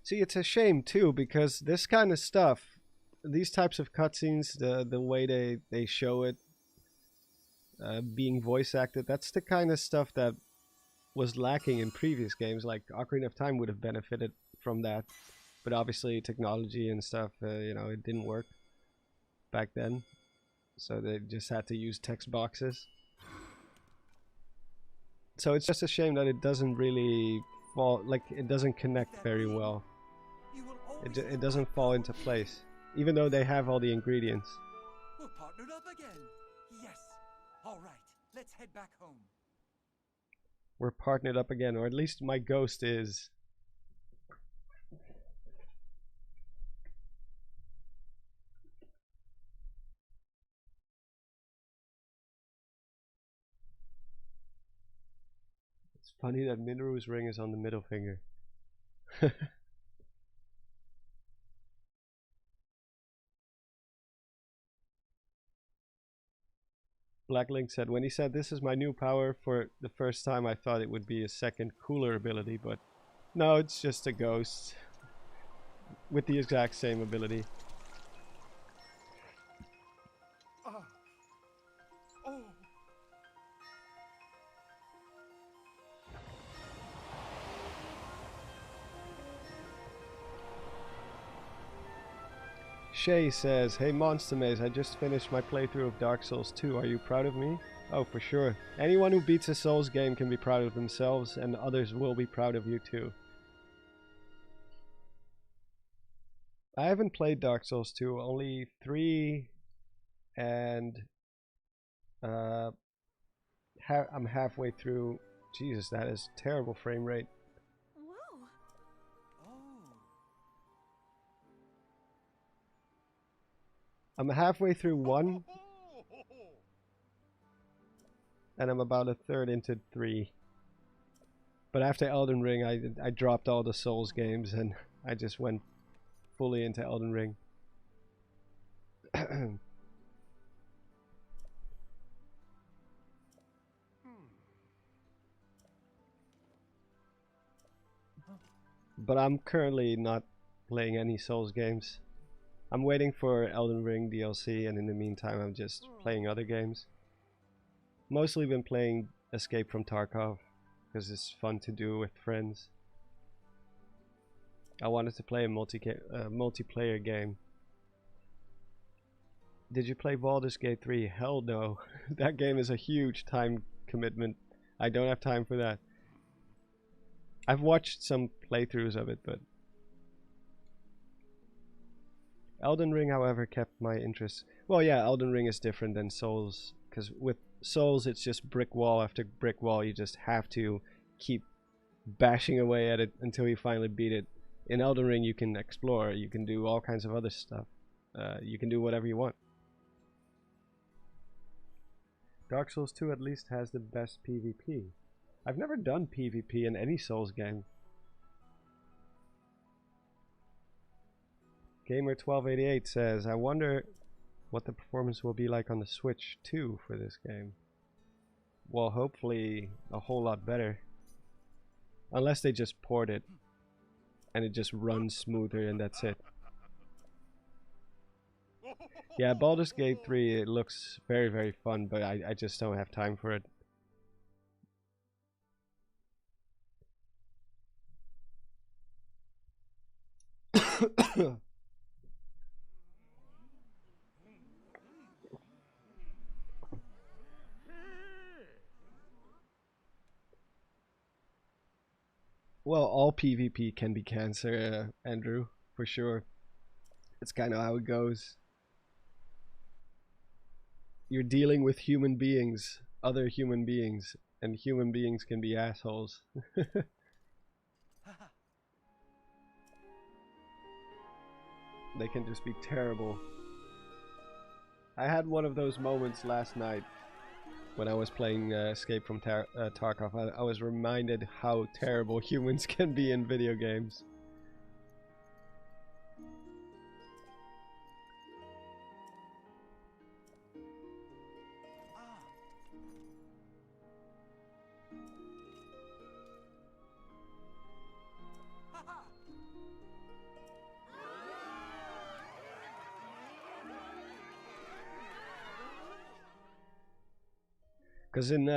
See, it's a shame too, because this kind of stuff, these types of cutscenes, the way they show it, being voice acted, that's the kind of stuff that was lacking in previous games. Like Ocarina of Time would have benefited from that, but obviously technology and stuff, you know, it didn't work back then, so they just had to use text boxes. So it's just a shame that it doesn't really fall, like it doesn't connect very well. You will always It have doesn't my fall power. into place, even though they have all the ingredients. We're partnered up again. Yes. All right. Let's head back home. We're partnered up again, or at least my ghost is. It's funny that Mineru's ring is on the middle finger. Blacklink said, when he said this is my new power, for the first time I thought it would be a second cooler ability, but no, it's just a ghost with the exact same ability. Oh. Shay says, hey Monster Maze, I just finished my playthrough of Dark Souls 2. Are you proud of me? Oh, for sure. Anyone who beats a Souls game can be proud of themselves, and others will be proud of you too. I haven't played Dark Souls 2, only 3, and I'm halfway through. Jesus, that is terrible frame rate. Whoa! Oh. I'm halfway through 1, and I'm about a third into 3. But after Elden Ring, I dropped all the Souls games, and I just went fully into Elden Ring. But I'm currently not playing any Souls games. I'm waiting for Elden Ring DLC, and in the meantime I'm just playing other games. Mostly been playing Escape from Tarkov, because it's fun to do with friends. I wanted to play a multiplayer game. Did you play Baldur's Gate 3? Hell no. That game is a huge time commitment. I don't have time for that. I've watched some playthroughs of it, but Elden Ring, however, kept my interest. Well, yeah, Elden Ring is different than Souls, because with Souls it's just brick wall after brick wall. You just have to keep bashing away at it until you finally beat it. In Elden Ring you can explore, you can do all kinds of other stuff. You can do whatever you want. Dark Souls 2 at least has the best PvP. I've never done PvP in any Souls game. Gamer1288 says, I wonder what the performance will be like on the Switch 2 for this game. Well, hopefully a whole lot better. Unless they just port it and it just runs smoother and that's it. Yeah, Baldur's Gate 3, it looks very, very fun, but I just don't have time for it. Well, all PvP can be cancer, Andrew, for sure. It's kind of how it goes. You're dealing with human beings, other human beings, and human beings can be assholes. They can just be terrible. I had one of those moments last night when I was playing Escape from Tarkov. I was reminded how terrible humans can be in video games. Because in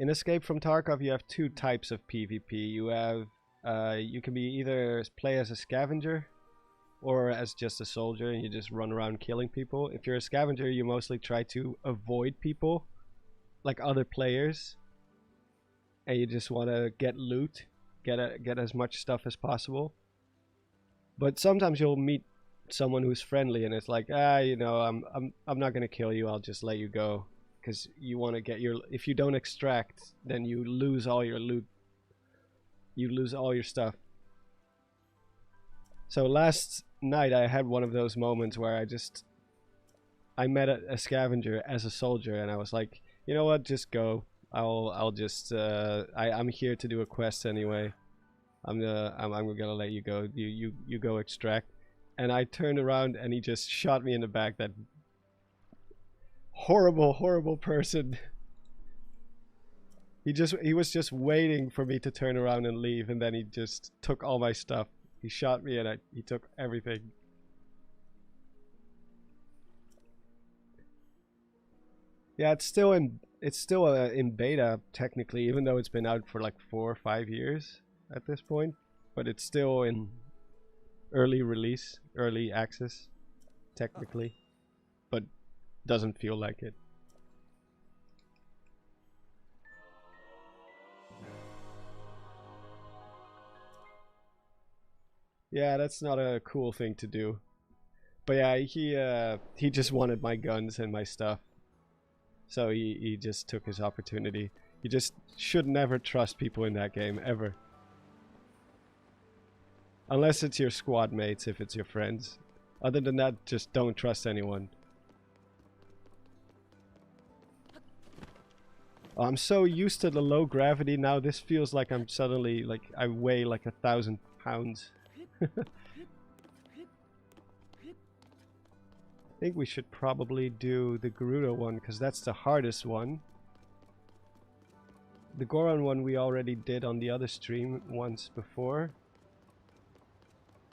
Escape from Tarkov you have two types of PvP. You have you can be either play as a scavenger or as just a soldier and you just run around killing people. If you're a scavenger, you mostly try to avoid people, like other players, and you just want to get loot, get as much stuff as possible. But sometimes you'll meet someone who's friendly and it's like, you know, I'm not gonna kill you, I'll just let you go. Because you want to get your... If you don't extract, then you lose all your loot. You lose all your stuff. So last night I had one of those moments where I met a scavenger as a soldier, and I was like, you know what, just go. I'll just... I'm here to do a quest anyway. I'm gonna let you go. You go extract. And I turned around and he just shot me in the back. That horrible person. He was just waiting for me to turn around and leave, and then he just took all my stuff. He shot me and he took everything. Yeah, it's still in beta technically, even though it's been out for like 4 or 5 years at this point, but it's still in early release, early access technically, but doesn't feel like it. Yeah, that's not a cool thing to do. But yeah, he just wanted my guns and my stuff. So he just took his opportunity. You just should never trust people in that game, ever. Unless it's your squad mates, if it's your friends. Other than that, just don't trust anyone. I'm so used to the low gravity now, this feels like I'm suddenly, like, I weigh like 1,000 pounds. I think we should probably do the Gerudo one, because that's the hardest one. The Goron one we already did on the other stream once before.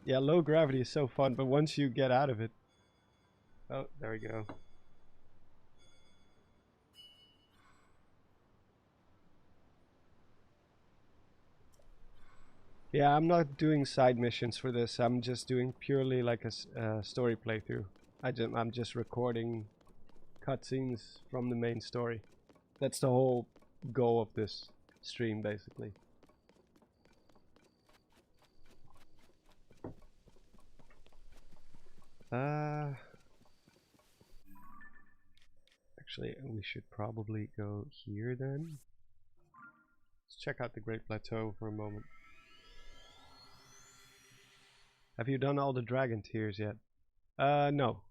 Yeah, low gravity is so fun, but once you get out of it... Oh, there we go. Yeah, I'm not doing side missions for this. I'm just doing purely like a story playthrough. I'm just recording cutscenes from the main story. That's the whole goal of this stream, basically. Actually, we should probably go here then. Let's check out the Great Plateau for a moment. Have you done all the dragon tiers yet? No,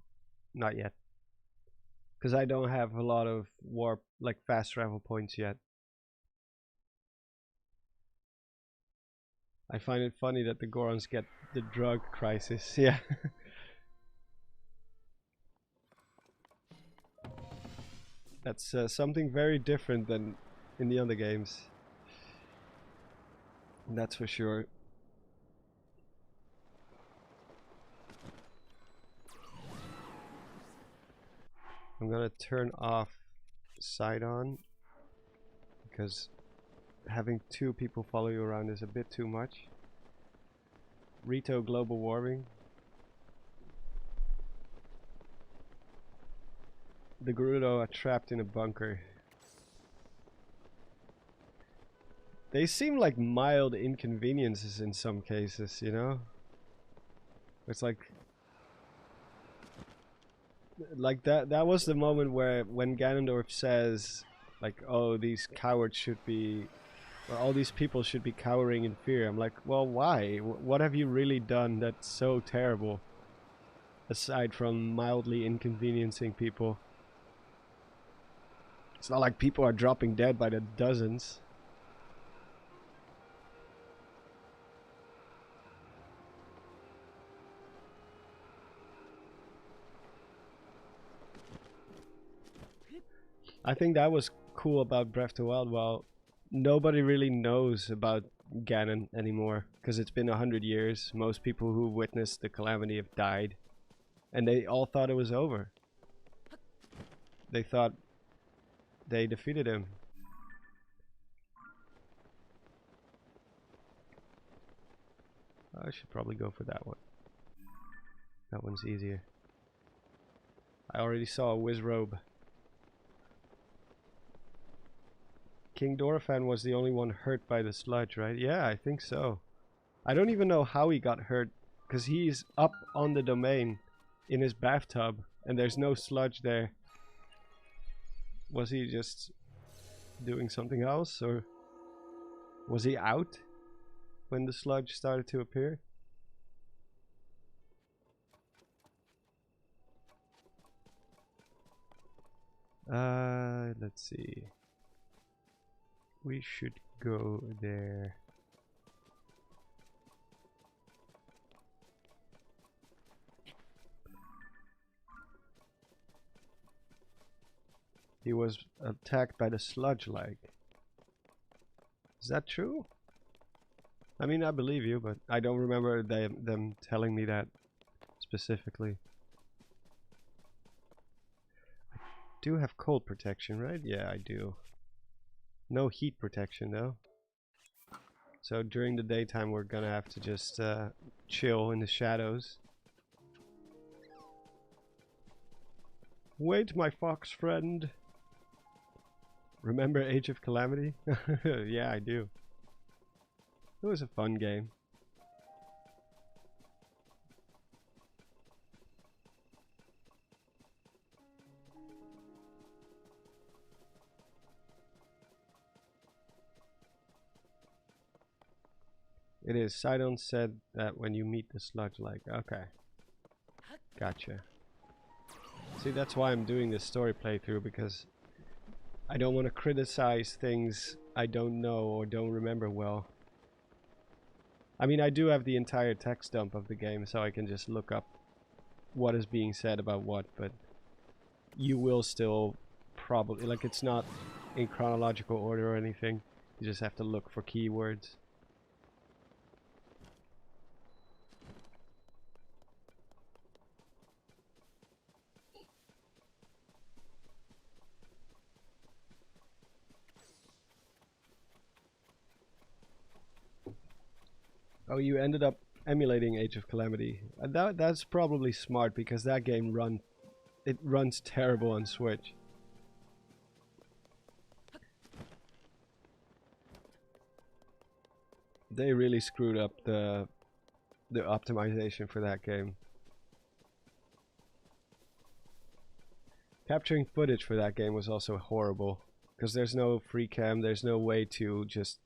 not yet. Because I don't have a lot of warp, like fast travel points yet. I find it funny that the Gorons get the drug crisis. Yeah. That's something very different than in the other games. That's for sure. I'm gonna turn off Sidon because having 2 people follow you around is a bit too much. Rito global warming. The Gerudo are trapped in a bunker. They seem like mild inconveniences in some cases, you know? It's like that was the moment where when Ganondorf says like, oh, these cowards should be, or all these people should be cowering in fear. I'm like, well, why? What have you really done that's so terrible? Aside from mildly inconveniencing people. It's not like people are dropping dead by the dozens. I think that was cool about Breath of the Wild. Well, nobody really knows about Ganon anymore because it's been 100 years. Most people who witnessed the calamity have died, and they all thought it was over. They thought they defeated him. I should probably go for that one. That one's easier. I already saw a Wizrobe. King Dorephan was the only one hurt by the sludge, right? Yeah, I think so. I don't even know how he got hurt, because he's up on the domain in his bathtub, and there's no sludge there. Was he just doing something else, or was he out when the sludge started to appear? Let's see. We should go there. He was attacked by the sludge like. Is that true? I mean, I believe you, but I don't remember them telling me that specifically. I do have cold protection, right? Yeah, I do. No heat protection though. So during the daytime we're gonna have to just chill in the shadows. Wait, my fox friend. Remember Age of Calamity? Yeah, I do. It was a fun game. It is. Sidon said that when you meet the sludge like. Okay. Gotcha. See, that's why I'm doing this story playthrough, because I don't want to criticize things I don't know or don't remember well. I mean, I do have the entire text dump of the game, so I can just look up what is being said about what, but you will still probably, like, it's not in chronological order or anything. You just have to look for keywords. Oh, you ended up emulating Age of Calamity. That's probably smart because that game runs terrible on Switch. They really screwed up the optimization for that game. Capturing footage for that game was also horrible because there's no free cam, there's no way to just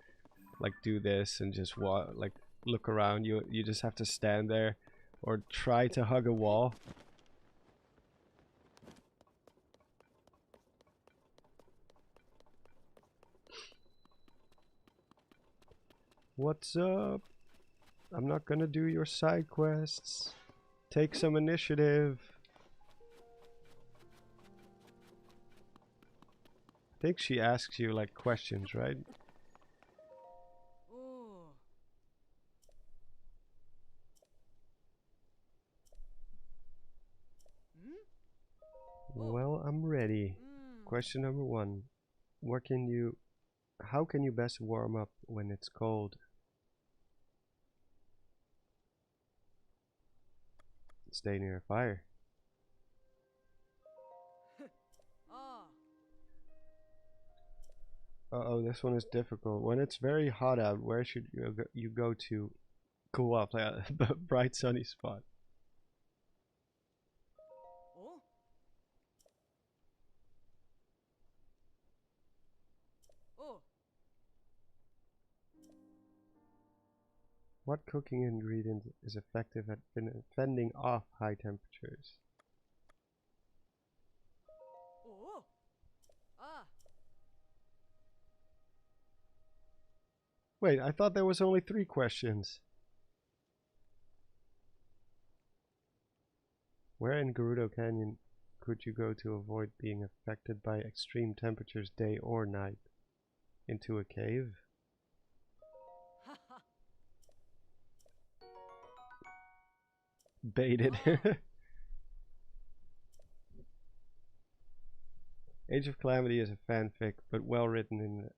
like do this and just like look around. You just have to stand there or try to hug a wall. What's up? I'm not gonna do your side quests. Take some initiative. I think she asks you like questions, right? Well, I'm ready. Question number 1. How can you best warm up when it's cold? Stay near a fire. Uh-oh, this one is difficult. When it's very hot out, where should you go to cool off? Like a bright sunny spot. What cooking ingredient is effective at fending off high temperatures? Wait, I thought there was only 3 questions. Where in Gerudo Canyon could you go to avoid being affected by extreme temperatures day or night? Into a cave? Baited. Age of Calamity is a fanfic, but well written in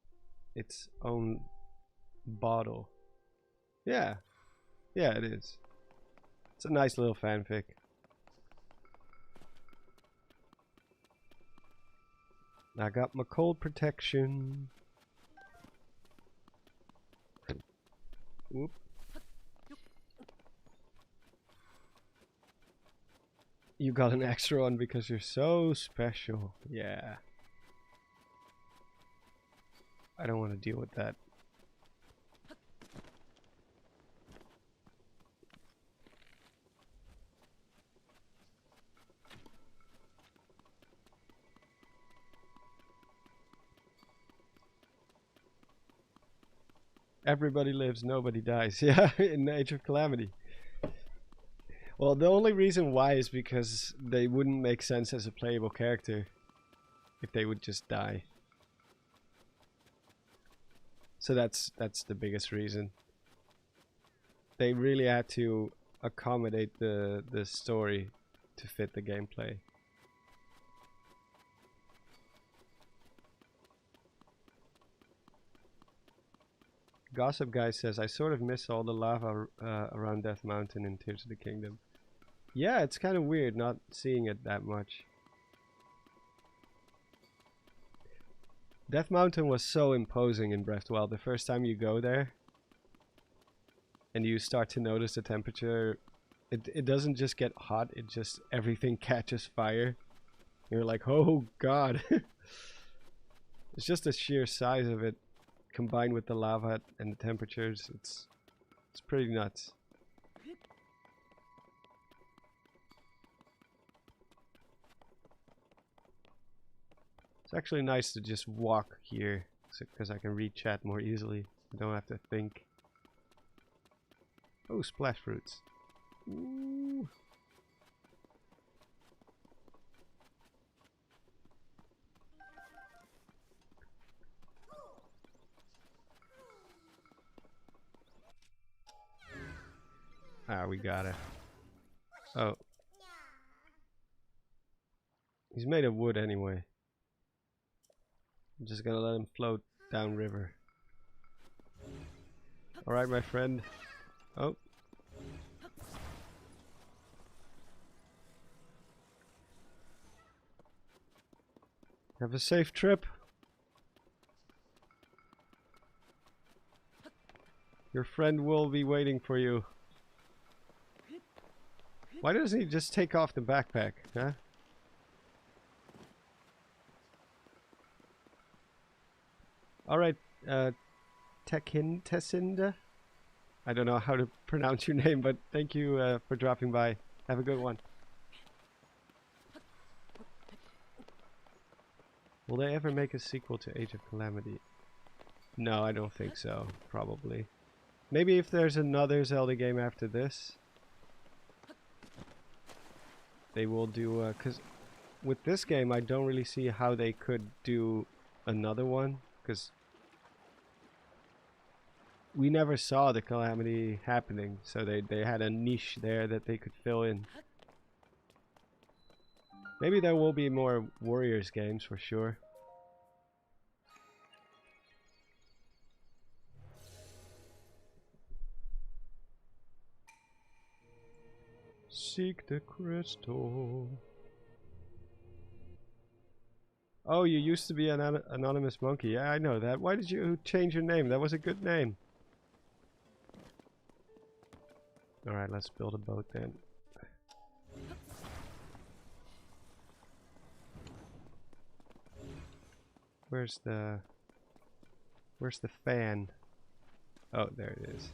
its own bottle. Yeah. Yeah, it is. It's a nice little fanfic. I got my cold protection. Whoop. You got an extra one because you're so special. Yeah. I don't want to deal with that. Everybody lives, nobody dies. Yeah, in Age of Calamity. Well, the only reason why is because they wouldn't make sense as a playable character if they would just die. So that's the biggest reason. They really had to accommodate the story to fit the gameplay. Gossip Guy says, I sort of miss all the lava around Death Mountain in Tears of the Kingdom. Yeah, it's kind of weird not seeing it that much. Death Mountain was so imposing in Breath of the Wild. The first time you go there and you start to notice the temperature, it doesn't just get hot, it just everything catches fire. You're like, oh god. It's just the sheer size of it combined with the lava and the temperatures. It's pretty nuts. It's actually nice to just walk here because I can read chat more easily. I don't have to think. Oh, splash fruits. Ooh. Ah, we got it. Oh. He's made of wood anyway. I'm just gonna let him float downriver. Alright, my friend. Oh. Have a safe trip. Your friend will be waiting for you. Why doesn't he just take off the backpack, huh? Alright, Tekintesinda? I don't know how to pronounce your name, but thank you for dropping by. Have a good one. Will they ever make a sequel to Age of Calamity? No, I don't think so. Probably. Maybe if there's another Zelda game after this, they will do, because with this game I don't really see how they could do another one, because we never saw the Calamity happening, so they had a niche there that they could fill in. Maybe there will be more Warriors games for sure. Seek the crystal. Oh, you used to be an anonymous monkey. Yeah, I know that. Why did you change your name? That was a good name. Alright, let's build a boat then. Where's the fan? Oh, there it is.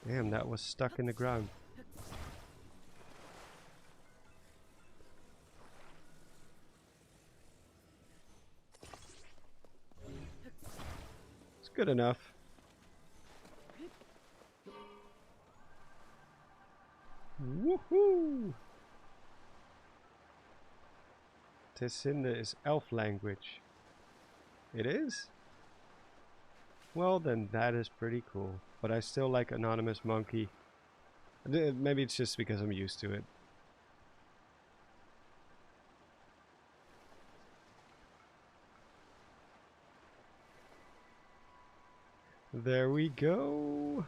Damn, that was stuck in the ground. It's good enough. Woohoo! Tesinda is elf language. It is? Well, then that is pretty cool. But I still like Anonymous Monkey. Maybe it's just because I'm used to it. There we go.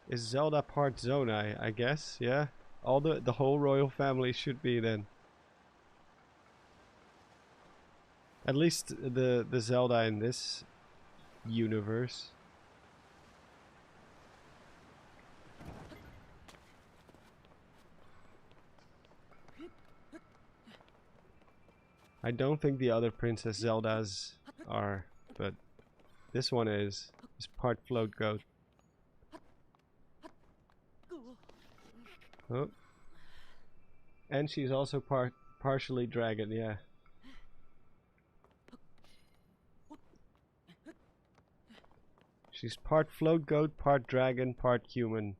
Is Zelda part Zonai, I guess, yeah? All the whole royal family should be then. At least the Zelda in this universe. I don't think the other Princess Zeldas are, but this one is part float goat. Oh. And she's also partially dragon, yeah. She's part float goat, part dragon, part human.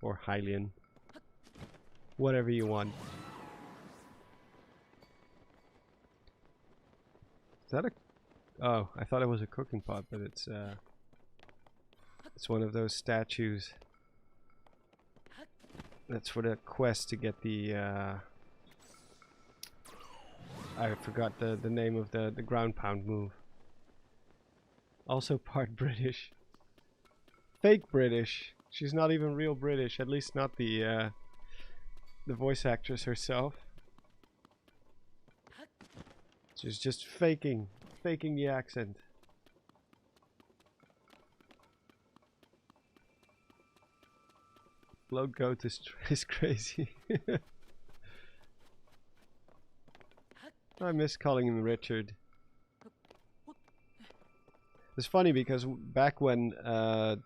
Or Hylian. Whatever you want. Is that a... Oh, I thought it was a cooking pot, but it's one of those statues. That's for the quest to get the I forgot the name of the ground pound move. Also part British. Fake British. She's not even real British, at least not the voice actress herself. She's just faking the accent. Float goat is crazy. I miss calling him Richard. It's funny because back when the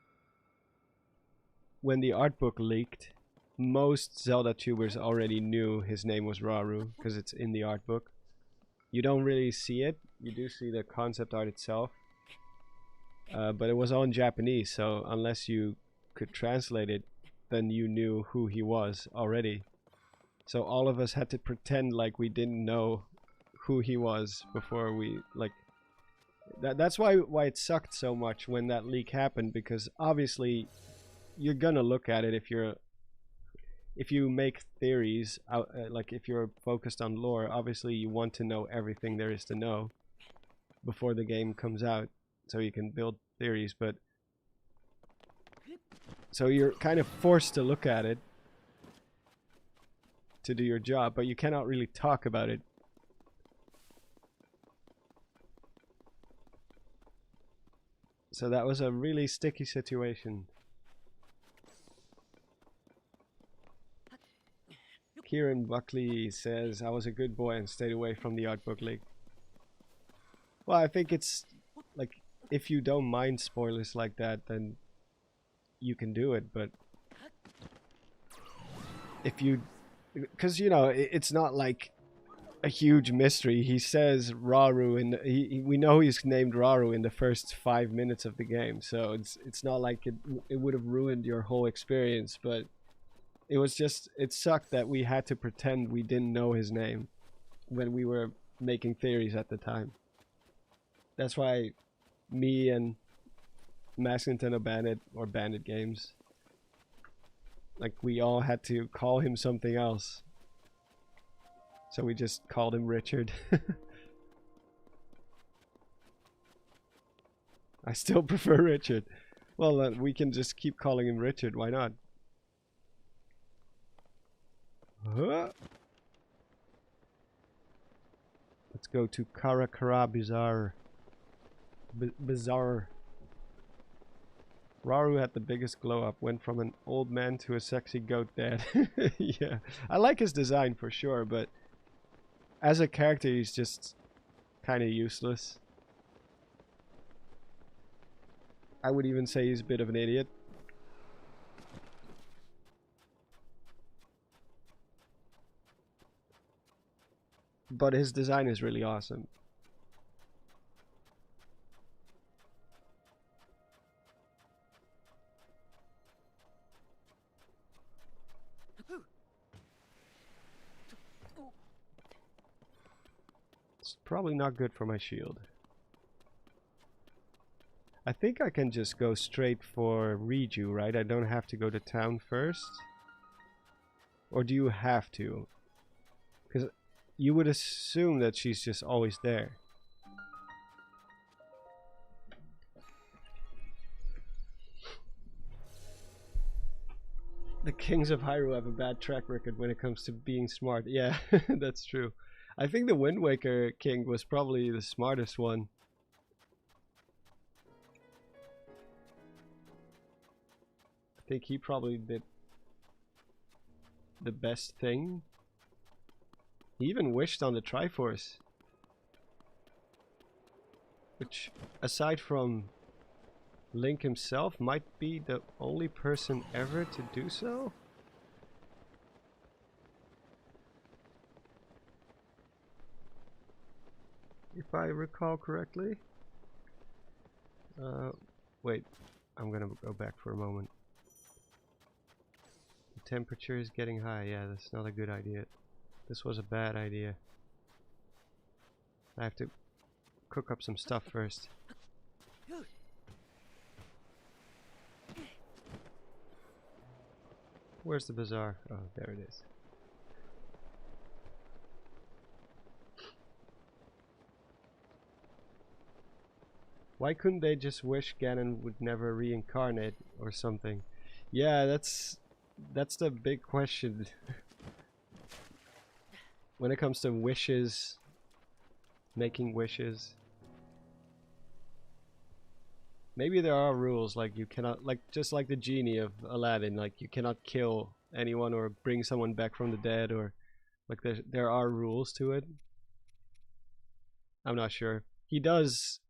art book leaked, most Zelda tubers already knew his name was Rauru because it's in the art book. You don't really see it. You do see the concept art itself. But it was all in Japanese, so unless you could translate it, then you knew who he was already. So all of us had to pretend like we didn't know who he was before we, like, That's why it sucked so much when that leak happened, because obviously you're gonna look at it if you make theories out, like if you're focused on lore. Obviously you want to know everything there is to know before the game comes out, so you can build theories. But so you're kind of forced to look at it to do your job, but you cannot really talk about it. So that was a really sticky situation. Kieran Buckley says, I was a good boy and stayed away from the art book leak. Well, I think it's like, if you don't mind spoilers like that, then you can do it. But if you, because you know, it's not like a huge mystery. He says Rauru, and we know he's named Rauru in the first 5 minutes of the game, so it's not like it would have ruined your whole experience. But it was just, it sucked that we had to pretend we didn't know his name when we were making theories at the time. That's why me and Masked Nintendo Bandit, or Bandit Games, like, we all had to call him something else. So we just called him Richard. I still prefer Richard. Well, we can just keep calling him Richard, why not? Let's go to Karakara Bazaar. Bazaar. Rauru had the biggest glow up, went from an old man to a sexy goat dad. Yeah, I like his design for sure, but as a character he's just kind of useless. I would even say he's a bit of an idiot. But his design is really awesome. It's probably not good for my shield. I think I can just go straight for Riju, right? I don't have to go to town first? Or do you have to? Because you would assume that she's just always there. The Kings of Hyrule have a bad track record when it comes to being smart. Yeah, that's true. I think the Wind Waker King was probably the smartest one. I think he probably did the best thing. He even wished on the Triforce. Which, aside from Link himself, might be the only person ever to do so? If I recall correctly. Wait, I'm gonna go back for a moment. The temperature is getting high. Yeah, that's not a good idea. This was a bad idea. I have to cook up some stuff first. Where's the bazaar? Oh, there it is. Why couldn't they just wish Ganon would never reincarnate or something? Yeah, that's the big question. When it comes to wishes, making wishes. Maybe there are rules, like you cannot, like just like the genie of Aladdin, like you cannot kill anyone or bring someone back from the dead, or like there are rules to it. I'm not sure. He does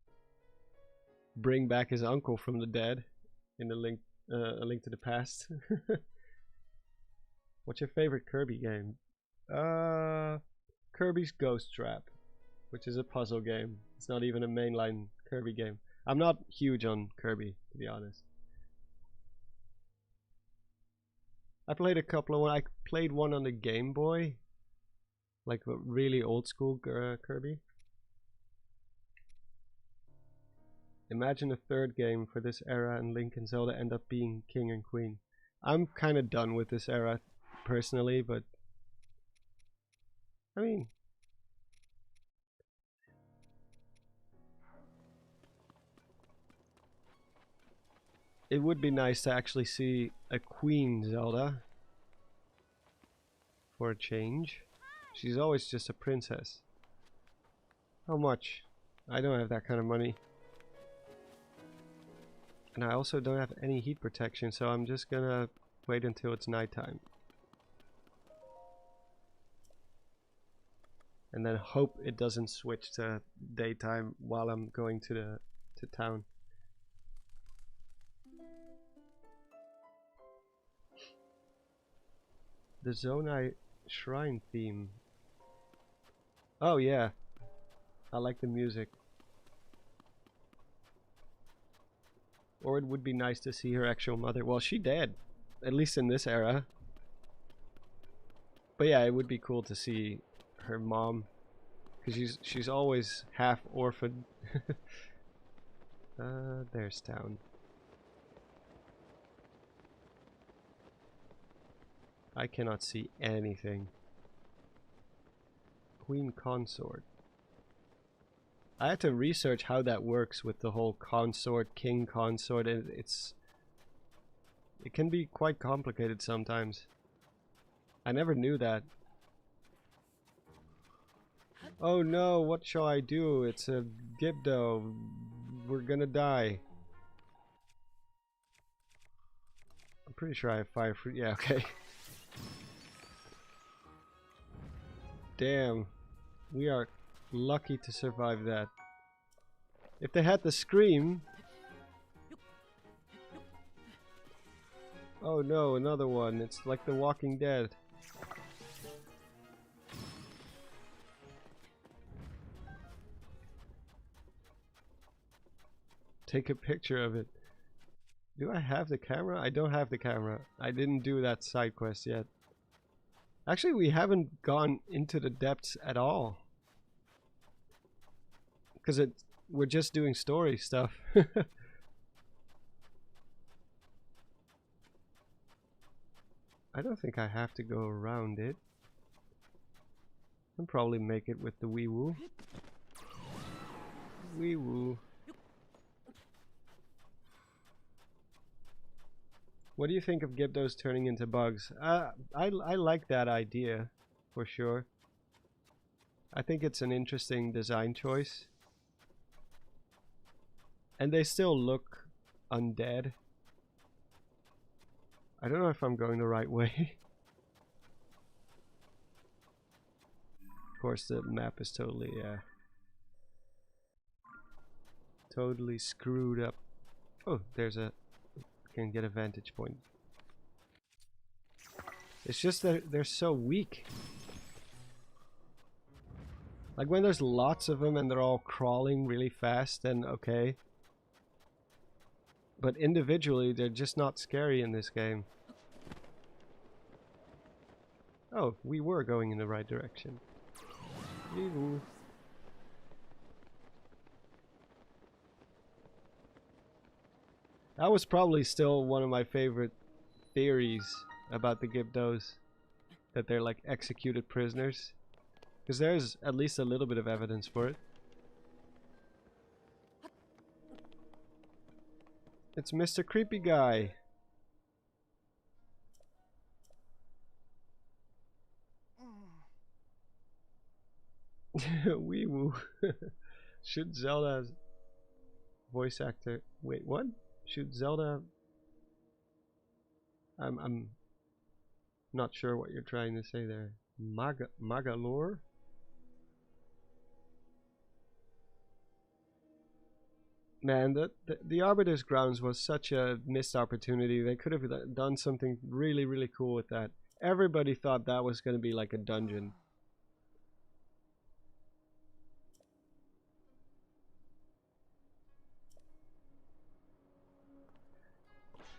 bring back his uncle from the dead in the A Link to the Past. What's your favorite Kirby game? Kirby's Ghost Trap, which is a puzzle game. It's not even a mainline Kirby game. I'm not huge on Kirby, to be honest. I played a couple of one. I played one on the Game Boy, like a really old school Kirby. Imagine a third game for this era and Link and Zelda end up being king and queen. I'm kind of done with this era personally, but I mean, it would be nice to actually see a Queen Zelda for a change. She's always just a princess. How much? I don't have that kind of money. And I also don't have any heat protection, so I'm just gonna wait until it's nighttime. And then hope it doesn't switch to daytime while I'm going to town. The Zonai Shrine theme. Oh yeah, I like the music. Or it would be nice to see her actual mother. Well, she dead, at least in this era. But yeah, it would be cool to see her mom, because she's always half orphaned. There's town. I cannot see anything. Queen consort. I had to research how that works with the whole consort, king consort, and it can be quite complicated sometimes. I never knew that. Oh no, what shall I do? It's a Gibdo. We're gonna die. I'm pretty sure I have fire fruit. Yeah, okay. Damn. We are lucky to survive that. If they had the scream... Oh no, another one. It's like The Walking Dead. Take a picture of it. Do I have the camera? I don't have the camera. I didn't do that side quest yet. Actually, we haven't gone into the depths at all. Because we're just doing story stuff. I don't think I have to go around it. I'll probably make it with the wee woo. Wee woo. What do you think of Gibdos turning into bugs? I like that idea, for sure. I think it's an interesting design choice. And they still look undead. I don't know if I'm going the right way. Of course, the map is totally, totally screwed up. Oh, there's a... can get a vantage point. It's just that they're so weak. Like when there's lots of them and they're all crawling really fast, then okay. But individually, they're just not scary in this game. Oh, we were going in the right direction. Wee-woo. That was probably still one of my favorite theories about the Gibdos. That they're like executed prisoners. Because there's at least a little bit of evidence for it. It's Mr. Creepy Guy. Wee woo. Should Zelda's voice actor... Wait, what? Should Zelda... I'm not sure what you're trying to say there. Magolor? Man, the Arbiter's Grounds was such a missed opportunity. They could have done something really, really cool with that. Everybody thought that was going to be like a dungeon.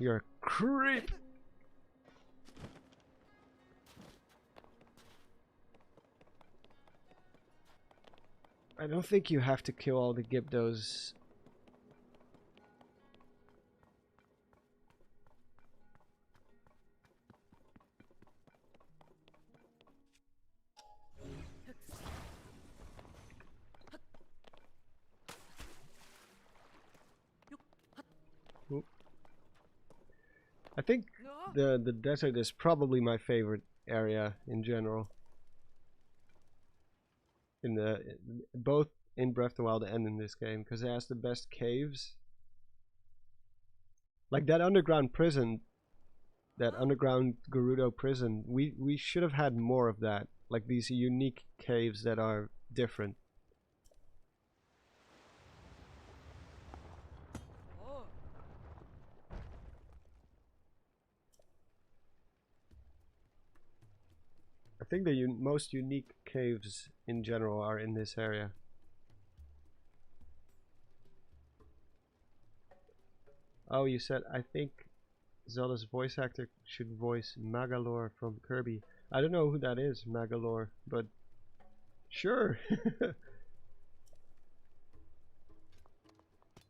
You're a creep! I don't think you have to kill all the Gibdos I think the desert is probably my favorite area in general. In both in Breath of the Wild and in this game, because it has the best caves. Like that underground prison, that underground Gerudo prison. We should have had more of that. Like these unique caves that are different. I think the most unique caves in general are in this area. Oh, you said, I think Zelda's voice actor should voice Magolor from Kirby. I don't know who that is, Magolor, but sure.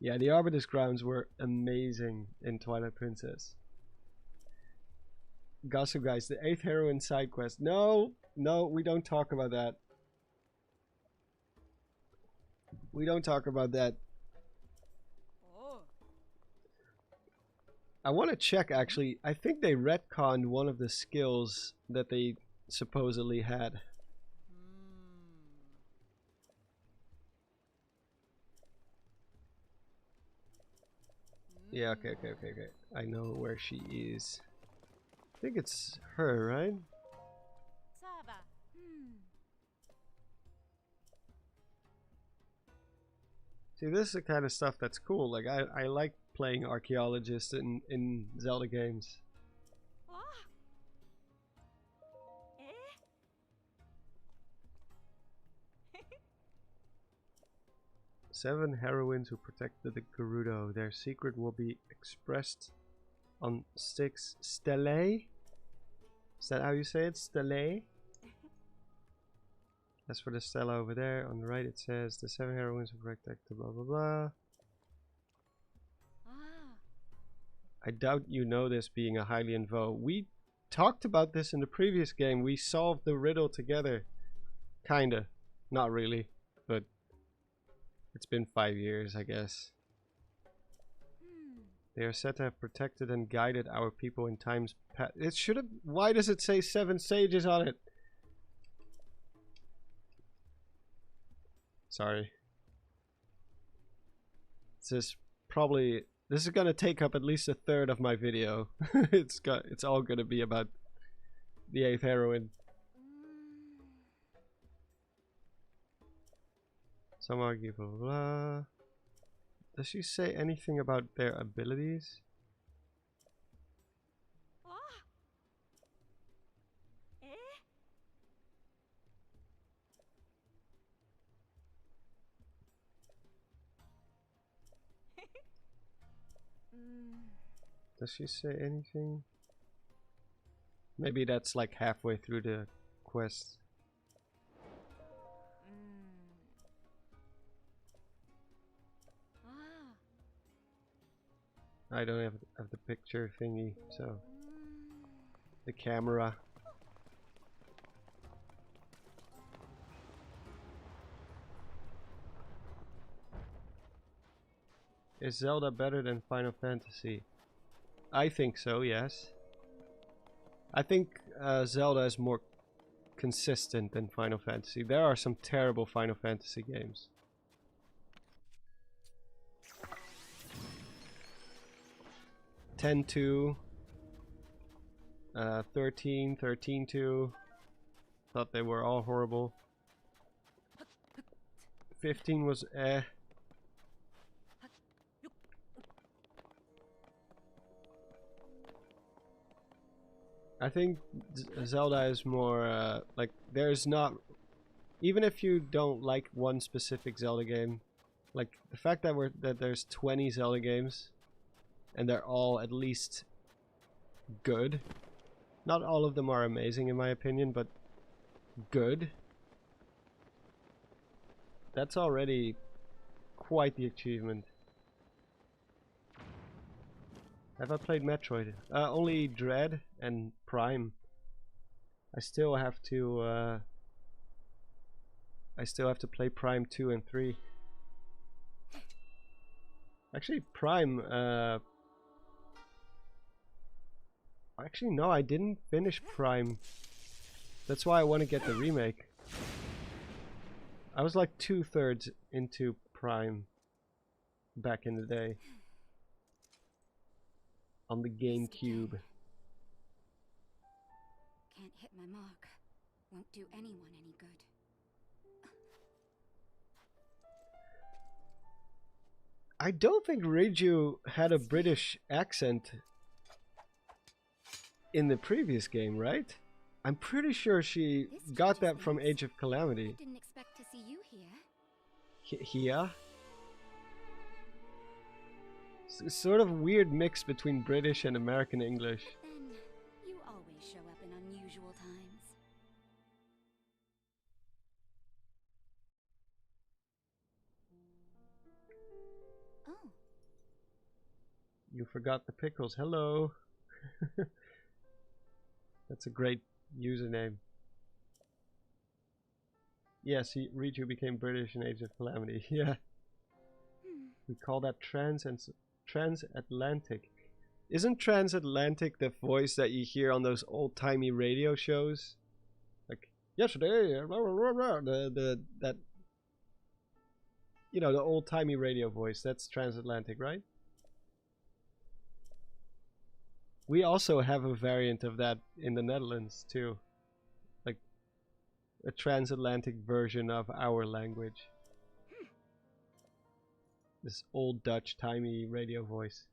Yeah, the Arbutus grounds were amazing in Twilight Princess. Gossip Guys, the 8th heroine side quest. No, no, we don't talk about that. We don't talk about that. I want to check, actually. I think they retconned one of the skills that they supposedly had. Yeah, okay. I know where she is. I think it's her, right? See, this is the kind of stuff that's cool. Like, I like playing archaeologists in Zelda games. 7 heroines who protected the Gerudo. Their secret will be expressed on 6 stelae. Is that how you say it? Stelae? As for the stela over there, on the right it says the 7 heroines who protected blah blah blah. I doubt you know this, being a Hylian Voe. We talked about this in the previous game. We solved the riddle together. Kinda. Not really, but it's been 5 years, I guess. They are said to have protected and guided our people in times past. It should have. Why does it say 7 sages on it? Sorry. This is gonna take up at least a third of my video. It's all gonna be about the 8th heroine. Some argue blah blah blah. Does she say anything about their abilities? Does she say anything? Maybe that's like halfway through the quest. I don't have the picture thingy, so the camera. Is Zelda better than Final Fantasy? I think so, yes. I think Zelda is more consistent than Final Fantasy. There are some terrible Final Fantasy games. (10-2), 13, 13-2. Thought they were all horrible. 15 was eh. I think Zelda is more like, there's not, even if you don't like one specific Zelda game, like the fact that there's 20 Zelda games and they're all at least good. Not all of them are amazing in my opinion, but good. That's already quite the achievement. Have I played Metroid? Only Dread and Prime. I still have to play Prime 2 and 3. Actually, Prime Actually, no, I didn't finish Prime. That's why I want to get the remake. I was like 2/3 into Prime back in the day. On the GameCube. Can't hit my mark. Won't do anyone any good. I don't think Riju had a British accent in the previous game, right? I'm pretty sure she got that from Age of Calamity. I didn't expect to see you here. Here? Sort of weird mix between British and American English. Then you always show up in unusual times. Oh. You forgot the pickles. Hello. That's a great username. Yes, Riju became British in Age of Calamity. Yeah. We call that transatlantic. Isn't transatlantic the voice that you hear on those old-timey radio shows? Like yesterday, blah, blah, blah, that you know, the old-timey radio voice. That's transatlantic, right? We also have a variant of that in the Netherlands too. Like a transatlantic version of our language. This old Dutch timey radio voice.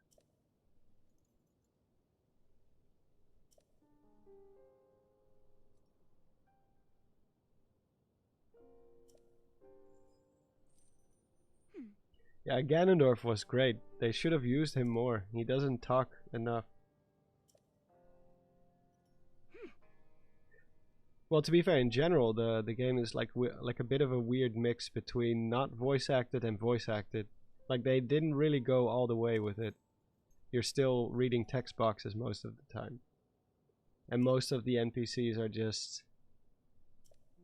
Yeah, Ganondorf was great. They should have used him more. He doesn't talk enough. Well, to be fair, in general, the game is like a bit of a weird mix between not voice acted and voice acted. Like they didn't really go all the way with it. You're still reading text boxes most of the time. And most of the NPCs are just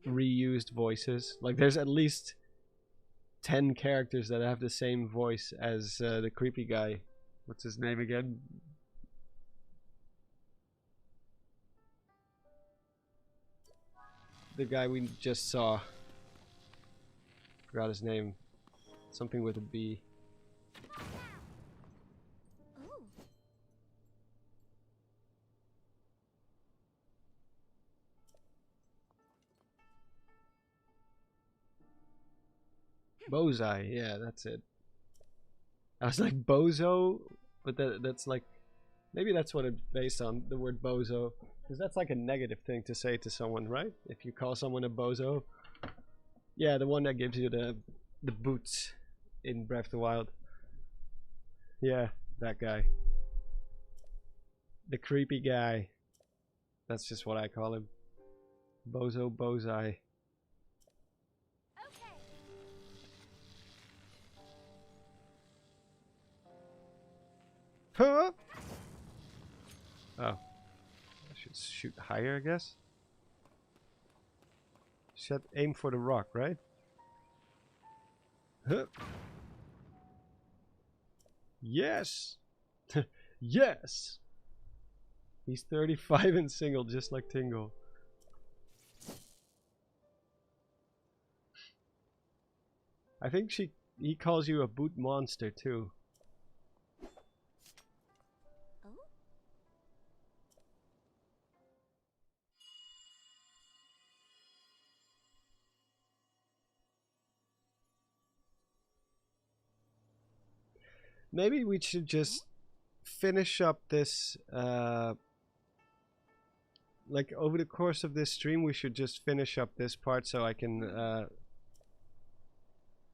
reused voices. Like there's at least 10 characters that have the same voice as the creepy guy. What's his name again? The guy we just saw. Forgot his name. Something with a B. Oh. Bozai, yeah, that's it. I was like bozo, but that's like, maybe that's what it's based on, the word bozo, because that's like a negative thing to say to someone, right? If you call someone a bozo. Yeah, the one that gives you the boots in Breath of the Wild. Yeah, that guy. The creepy guy. That's just what I call him. Bozo Bozai. Huh? Oh. I should shoot higher, I guess. Should aim for the rock, right? Huh. Yes! Yes! He's 35 and single, just like Tingle. I think he calls you a boot monster too. Maybe we should just finish up this, like over the course of this stream, we should just finish up this part so I can,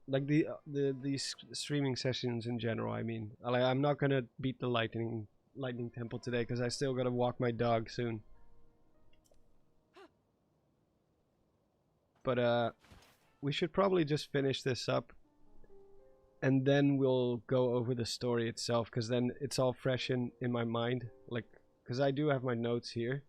like these streaming sessions in general. I mean, I'm not gonna beat the lightning temple today because I still gotta walk my dog soon. But we should probably just finish this up. And then we'll go over the story itself, because then it's all fresh in my mind. Like, because I do have my notes here.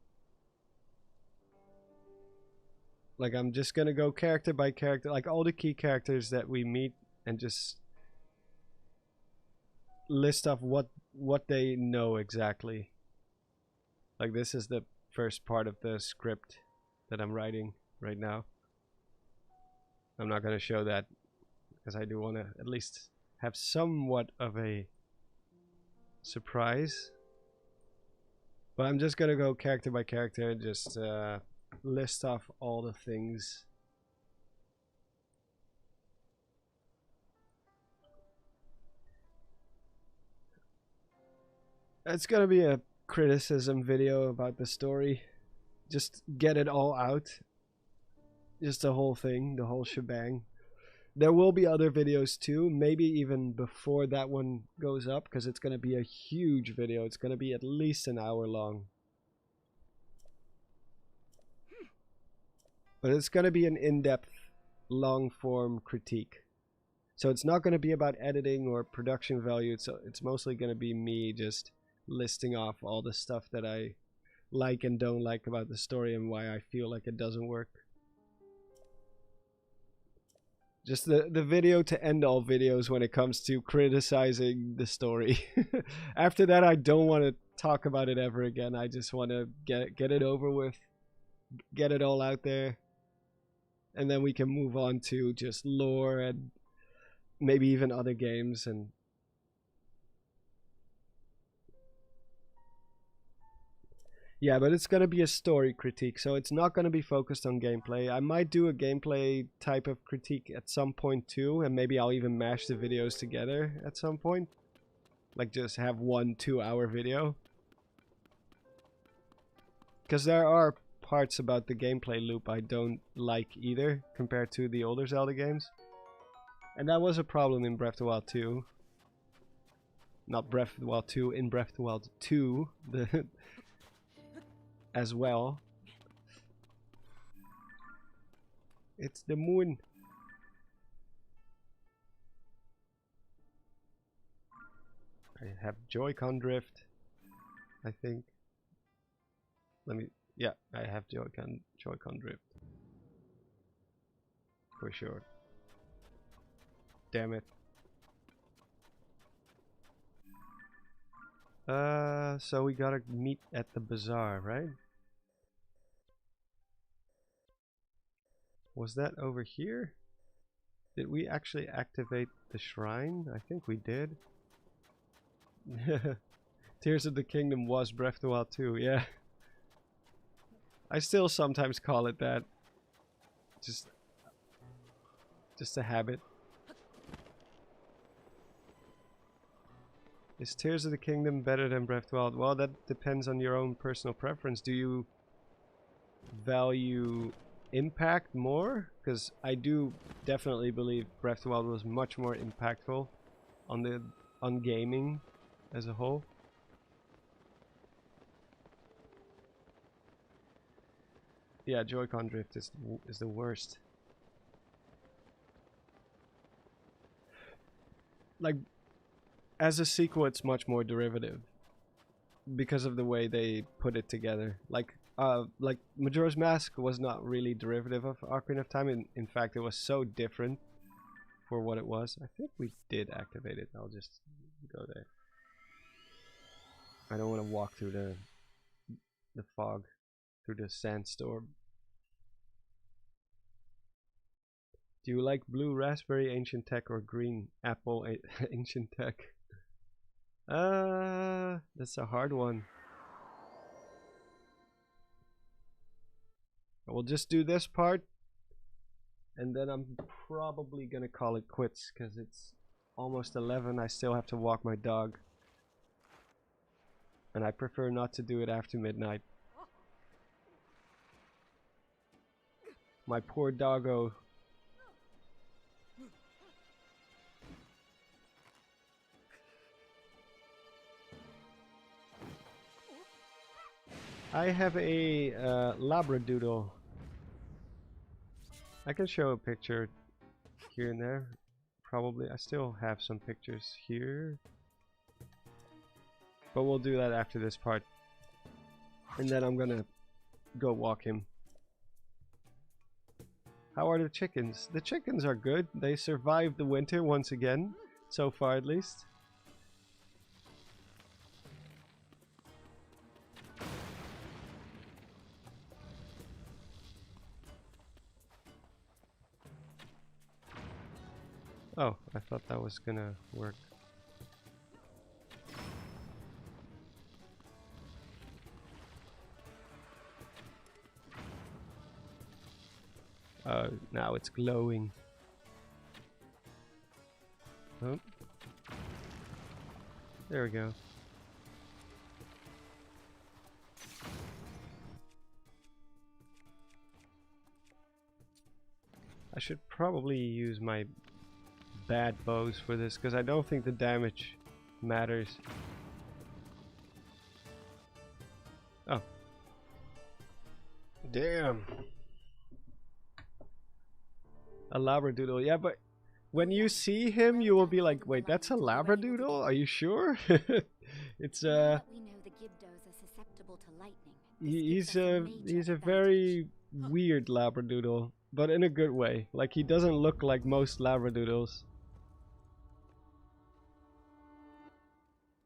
Like, I'm just gonna go character by character, like all the key characters that we meet, and just list off what they know exactly. Like, this is the first part of the script that I'm writing right now. I'm not gonna show that because I do want to at least have somewhat of a surprise. But I'm just gonna go character by character and just list off all the things. It's gonna be a criticism video about the story. Just get it all out. Just the whole thing, the whole shebang. There will be other videos too, maybe even before that one goes up, because it's gonna be a huge video. It's gonna be at least an hour long. But it's gonna be an in-depth, long-form critique. So it's not gonna be about editing or production value. It's mostly gonna be me just listing off all the stuff that I like and don't like about the story and why I feel like it doesn't work. Just the video to end all videos when it comes to criticizing the story. After that, I don't want to talk about it ever again. I just want to get it over with, get it all out there, and then we can move on to just lore and maybe even other games. And yeah, but it's gonna be a story critique, so it's not gonna be focused on gameplay. I might do a gameplay type of critique at some point too, and maybe I'll even mash the videos together at some point. Like, just have 1 2-hour video. Because there are parts about the gameplay loop I don't like either, compared to the older Zelda games. And that was a problem in Breath of the Wild 2. Not Breath of the Wild 2, in Breath of the Wild 2. As well. It's the moon. I have Joy-Con drift, I think. Yeah, I have Joy-Con drift. For sure. Damn it. So we gotta meet at the bazaar, right? Was that over here? Did we actually activate the shrine? I think we did. Tears of the Kingdom was Breath of the Wild 2, yeah. I still sometimes call it that. Just a habit. Is Tears of the Kingdom better than Breath of the Wild? Well, that depends on your own personal preference. Do you value impact more? Because I do definitely believe Breath of the Wild was much more impactful on gaming as a whole. Yeah, Joy-Con drift is the worst. Like, as a sequel, it's much more derivative because of the way they put it together. Like Majora's Mask was not really derivative of Ocarina of Time. In fact, it was so different for what it was. I think we did activate it. I'll just go there. I don't want to walk through the fog, through the sandstorm. Do you like blue raspberry ancient tech or green apple ancient tech? That's a hard one. We'll just do this part, and then I'm probably gonna call it quits because it's almost 11. I still have to walk my dog, and I prefer not to do it after midnight. My poor doggo. I have a Labradoodle. I can show a picture here and there. Probably. I still have some pictures here. But we'll do that after this part. And then I'm gonna go walk him. How are the chickens? The chickens are good. They survived the winter once again. So far at least. Oh, I thought that was gonna work. Now it's glowing. Oh. There we go. I should probably use my bad bows for this, because I don't think the damage matters. Oh. Damn. A labradoodle, yeah, but when you see him, you will be like, wait, that's a labradoodle? Are you sure? It's We know the Gibdos are susceptible to lightning. he's a very weird labradoodle, but in a good way. Like, he doesn't look like most labradoodles.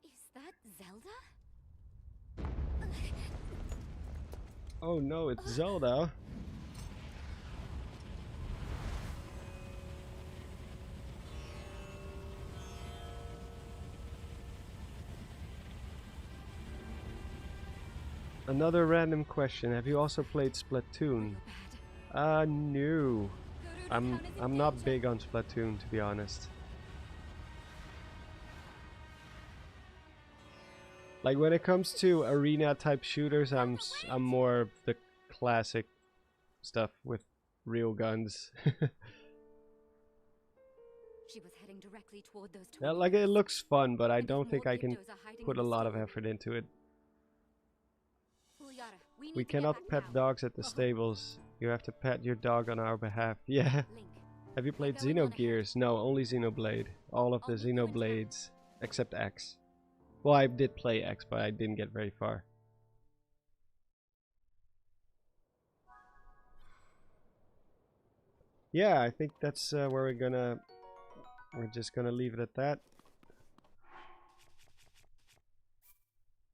Is that Zelda? Oh no, it's Zelda. Another random question. Have you also played Splatoon? No. I'm not big on Splatoon, to be honest. Like, when it comes to arena type shooters, I'm more the classic stuff with real guns. She was heading directly toward those Yeah, like, it looks fun, but I don't think I can put a lot of effort into it. We cannot pet dogs at the stables. You have to pet your dog on our behalf. Yeah. Have you played Xenogears? No, only Xenoblade. All of the Xenoblades, except X. Well, I did play X, but I didn't get very far. Yeah, I think that's where we're just gonna leave it at that.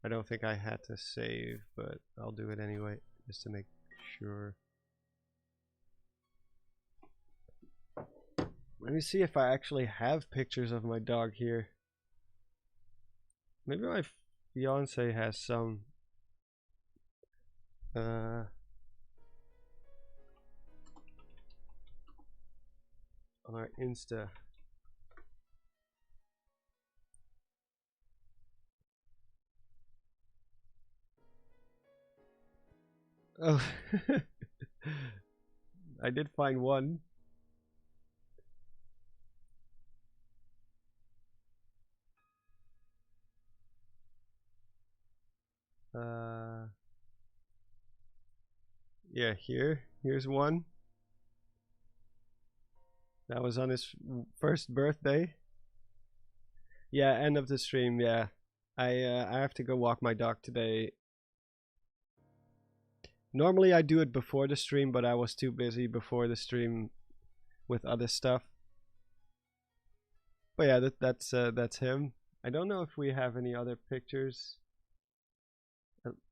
I don't think I had to save, but I'll do it anyway, just to make sure. Let me see if I actually have pictures of my dog here. Maybe my fiance has some. On our Insta. Oh, I did find one. Yeah, here's one. That was on his first birthday. Yeah, end of the stream. Yeah, I have to go walk my dog today. Normally I do it before the stream, but I was too busy before the stream with other stuff. But yeah, that's him. I don't know if we have any other pictures.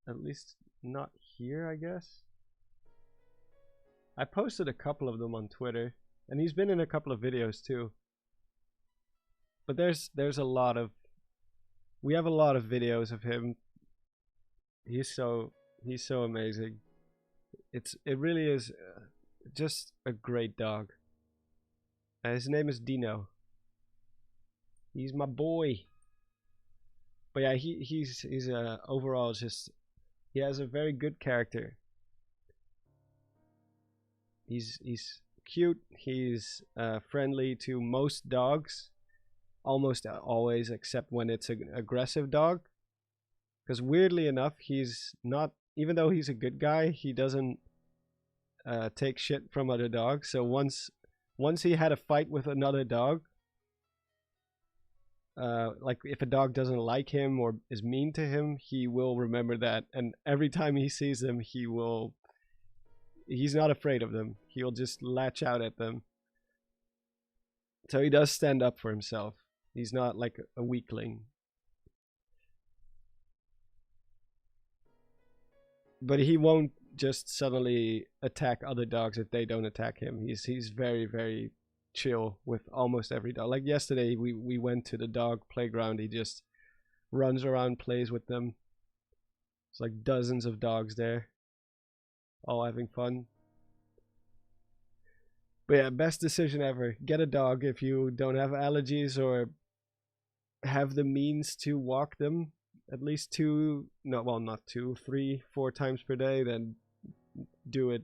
At least not here, I guess. I posted a couple of them on Twitter, and he's been in a couple of videos too. But there's a lot of, we have a lot of videos of him. He's so amazing. It really is just a great dog. His name is Dino. He's my boy. But yeah, he's overall just, he has a very good character. He's cute. He's friendly to most dogs, almost always, except when it's an aggressive dog. Because weirdly enough, he's not, even though he's a good guy, he doesn't take shit from other dogs. So once he had a fight with another dog, like if a dog doesn't like him or is mean to him, he will remember that, and every time he sees them, he's not afraid of them. He'll just latch out at them. So he does stand up for himself. He's not like a weakling. But he won't just suddenly attack other dogs if they don't attack him. He's very, very chill with almost every dog. Like yesterday, we went to the dog playground. He just runs around, plays with them. It's like dozens of dogs there, all having fun. But yeah, best decision ever. Get a dog if you don't have allergies or have the means to walk them at least 2, no, well, not 2, 3, 4 times per day. Then do it.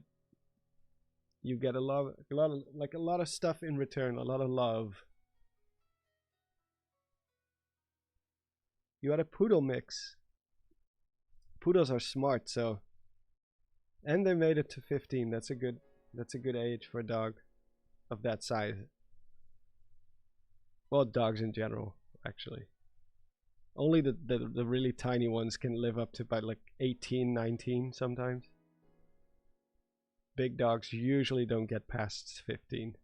You get a lot of stuff in return, a lot of love. You had a poodle mix. Poodles are smart, so, and they made it to 15. That's a good age for a dog of that size. Well, dogs in general, actually. Only the really tiny ones can live up to about like 18, 19 sometimes. Big dogs usually don't get past 15.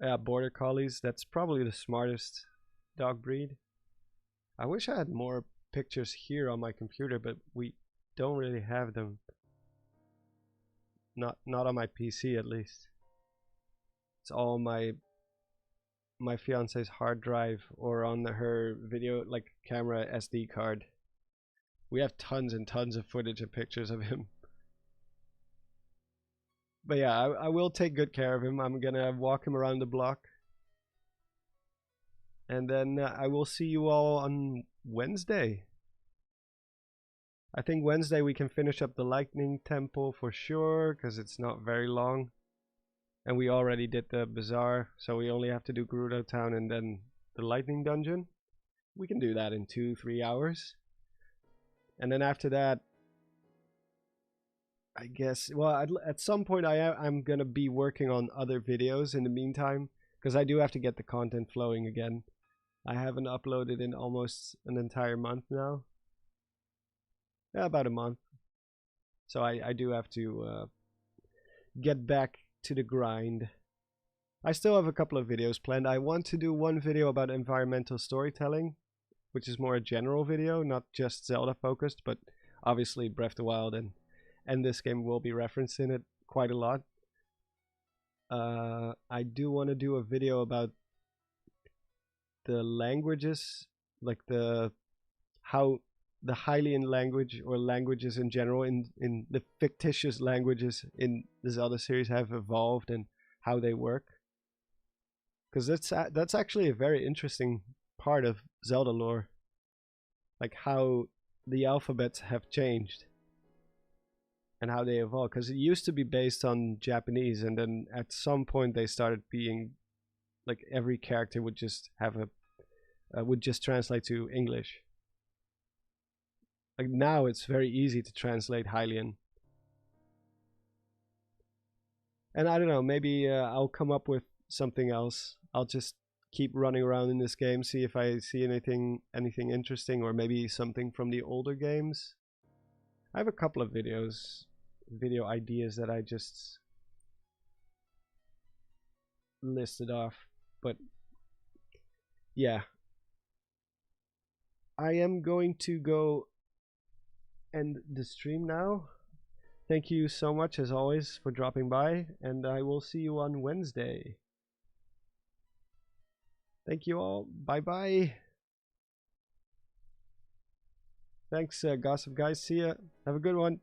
Yeah, border collies, that's probably the smartest dog breed. I wish I had more pictures here on my computer, but we don't really have them. Not on my PC at least. It's all my fiance's hard drive or on her video like camera SD card. We have tons and tons of footage and pictures of him. But yeah, I will take good care of him. I'm gonna walk him around the block. And then I will see you all on Wednesday. I think Wednesday we can finish up the Lightning Temple for sure, because it's not very long. And we already did the Bazaar, so we only have to do Gerudo Town and then the Lightning Dungeon. We can do that in 2-3 hours. And then after that, I guess, well, at some point I'm gonna be working on other videos in the meantime, because I do have to get the content flowing again. I haven't uploaded in almost an entire month now. Yeah, about a month. So I do have to get back to the grind. I still have a couple of videos planned. I want to do one video about environmental storytelling, which is more a general video, not just Zelda focused, but obviously Breath of the Wild and this game will be referenced in it quite a lot. I do want to do a video about the languages, like how the Hylian language or languages in general in the fictitious languages in the Zelda series have evolved and how they work. Because that's actually a very interesting part of Zelda lore, like how the alphabets have changed and how they evolve. Because it used to be based on Japanese, and then at some point they started being like every character would just have would just translate to English. Like now it's very easy to translate Hylian. And I don't know, maybe I'll come up with something else. I'll just keep running around in this game, see if I see anything interesting, or maybe something from the older games. I have a couple of video ideas that I just listed off, but yeah. I am going to go end the stream now. Thank you so much as always for dropping by, and I will see you on Wednesday. Thank you all. Bye bye. Thanks, Gossip Guys. See ya. Have a good one.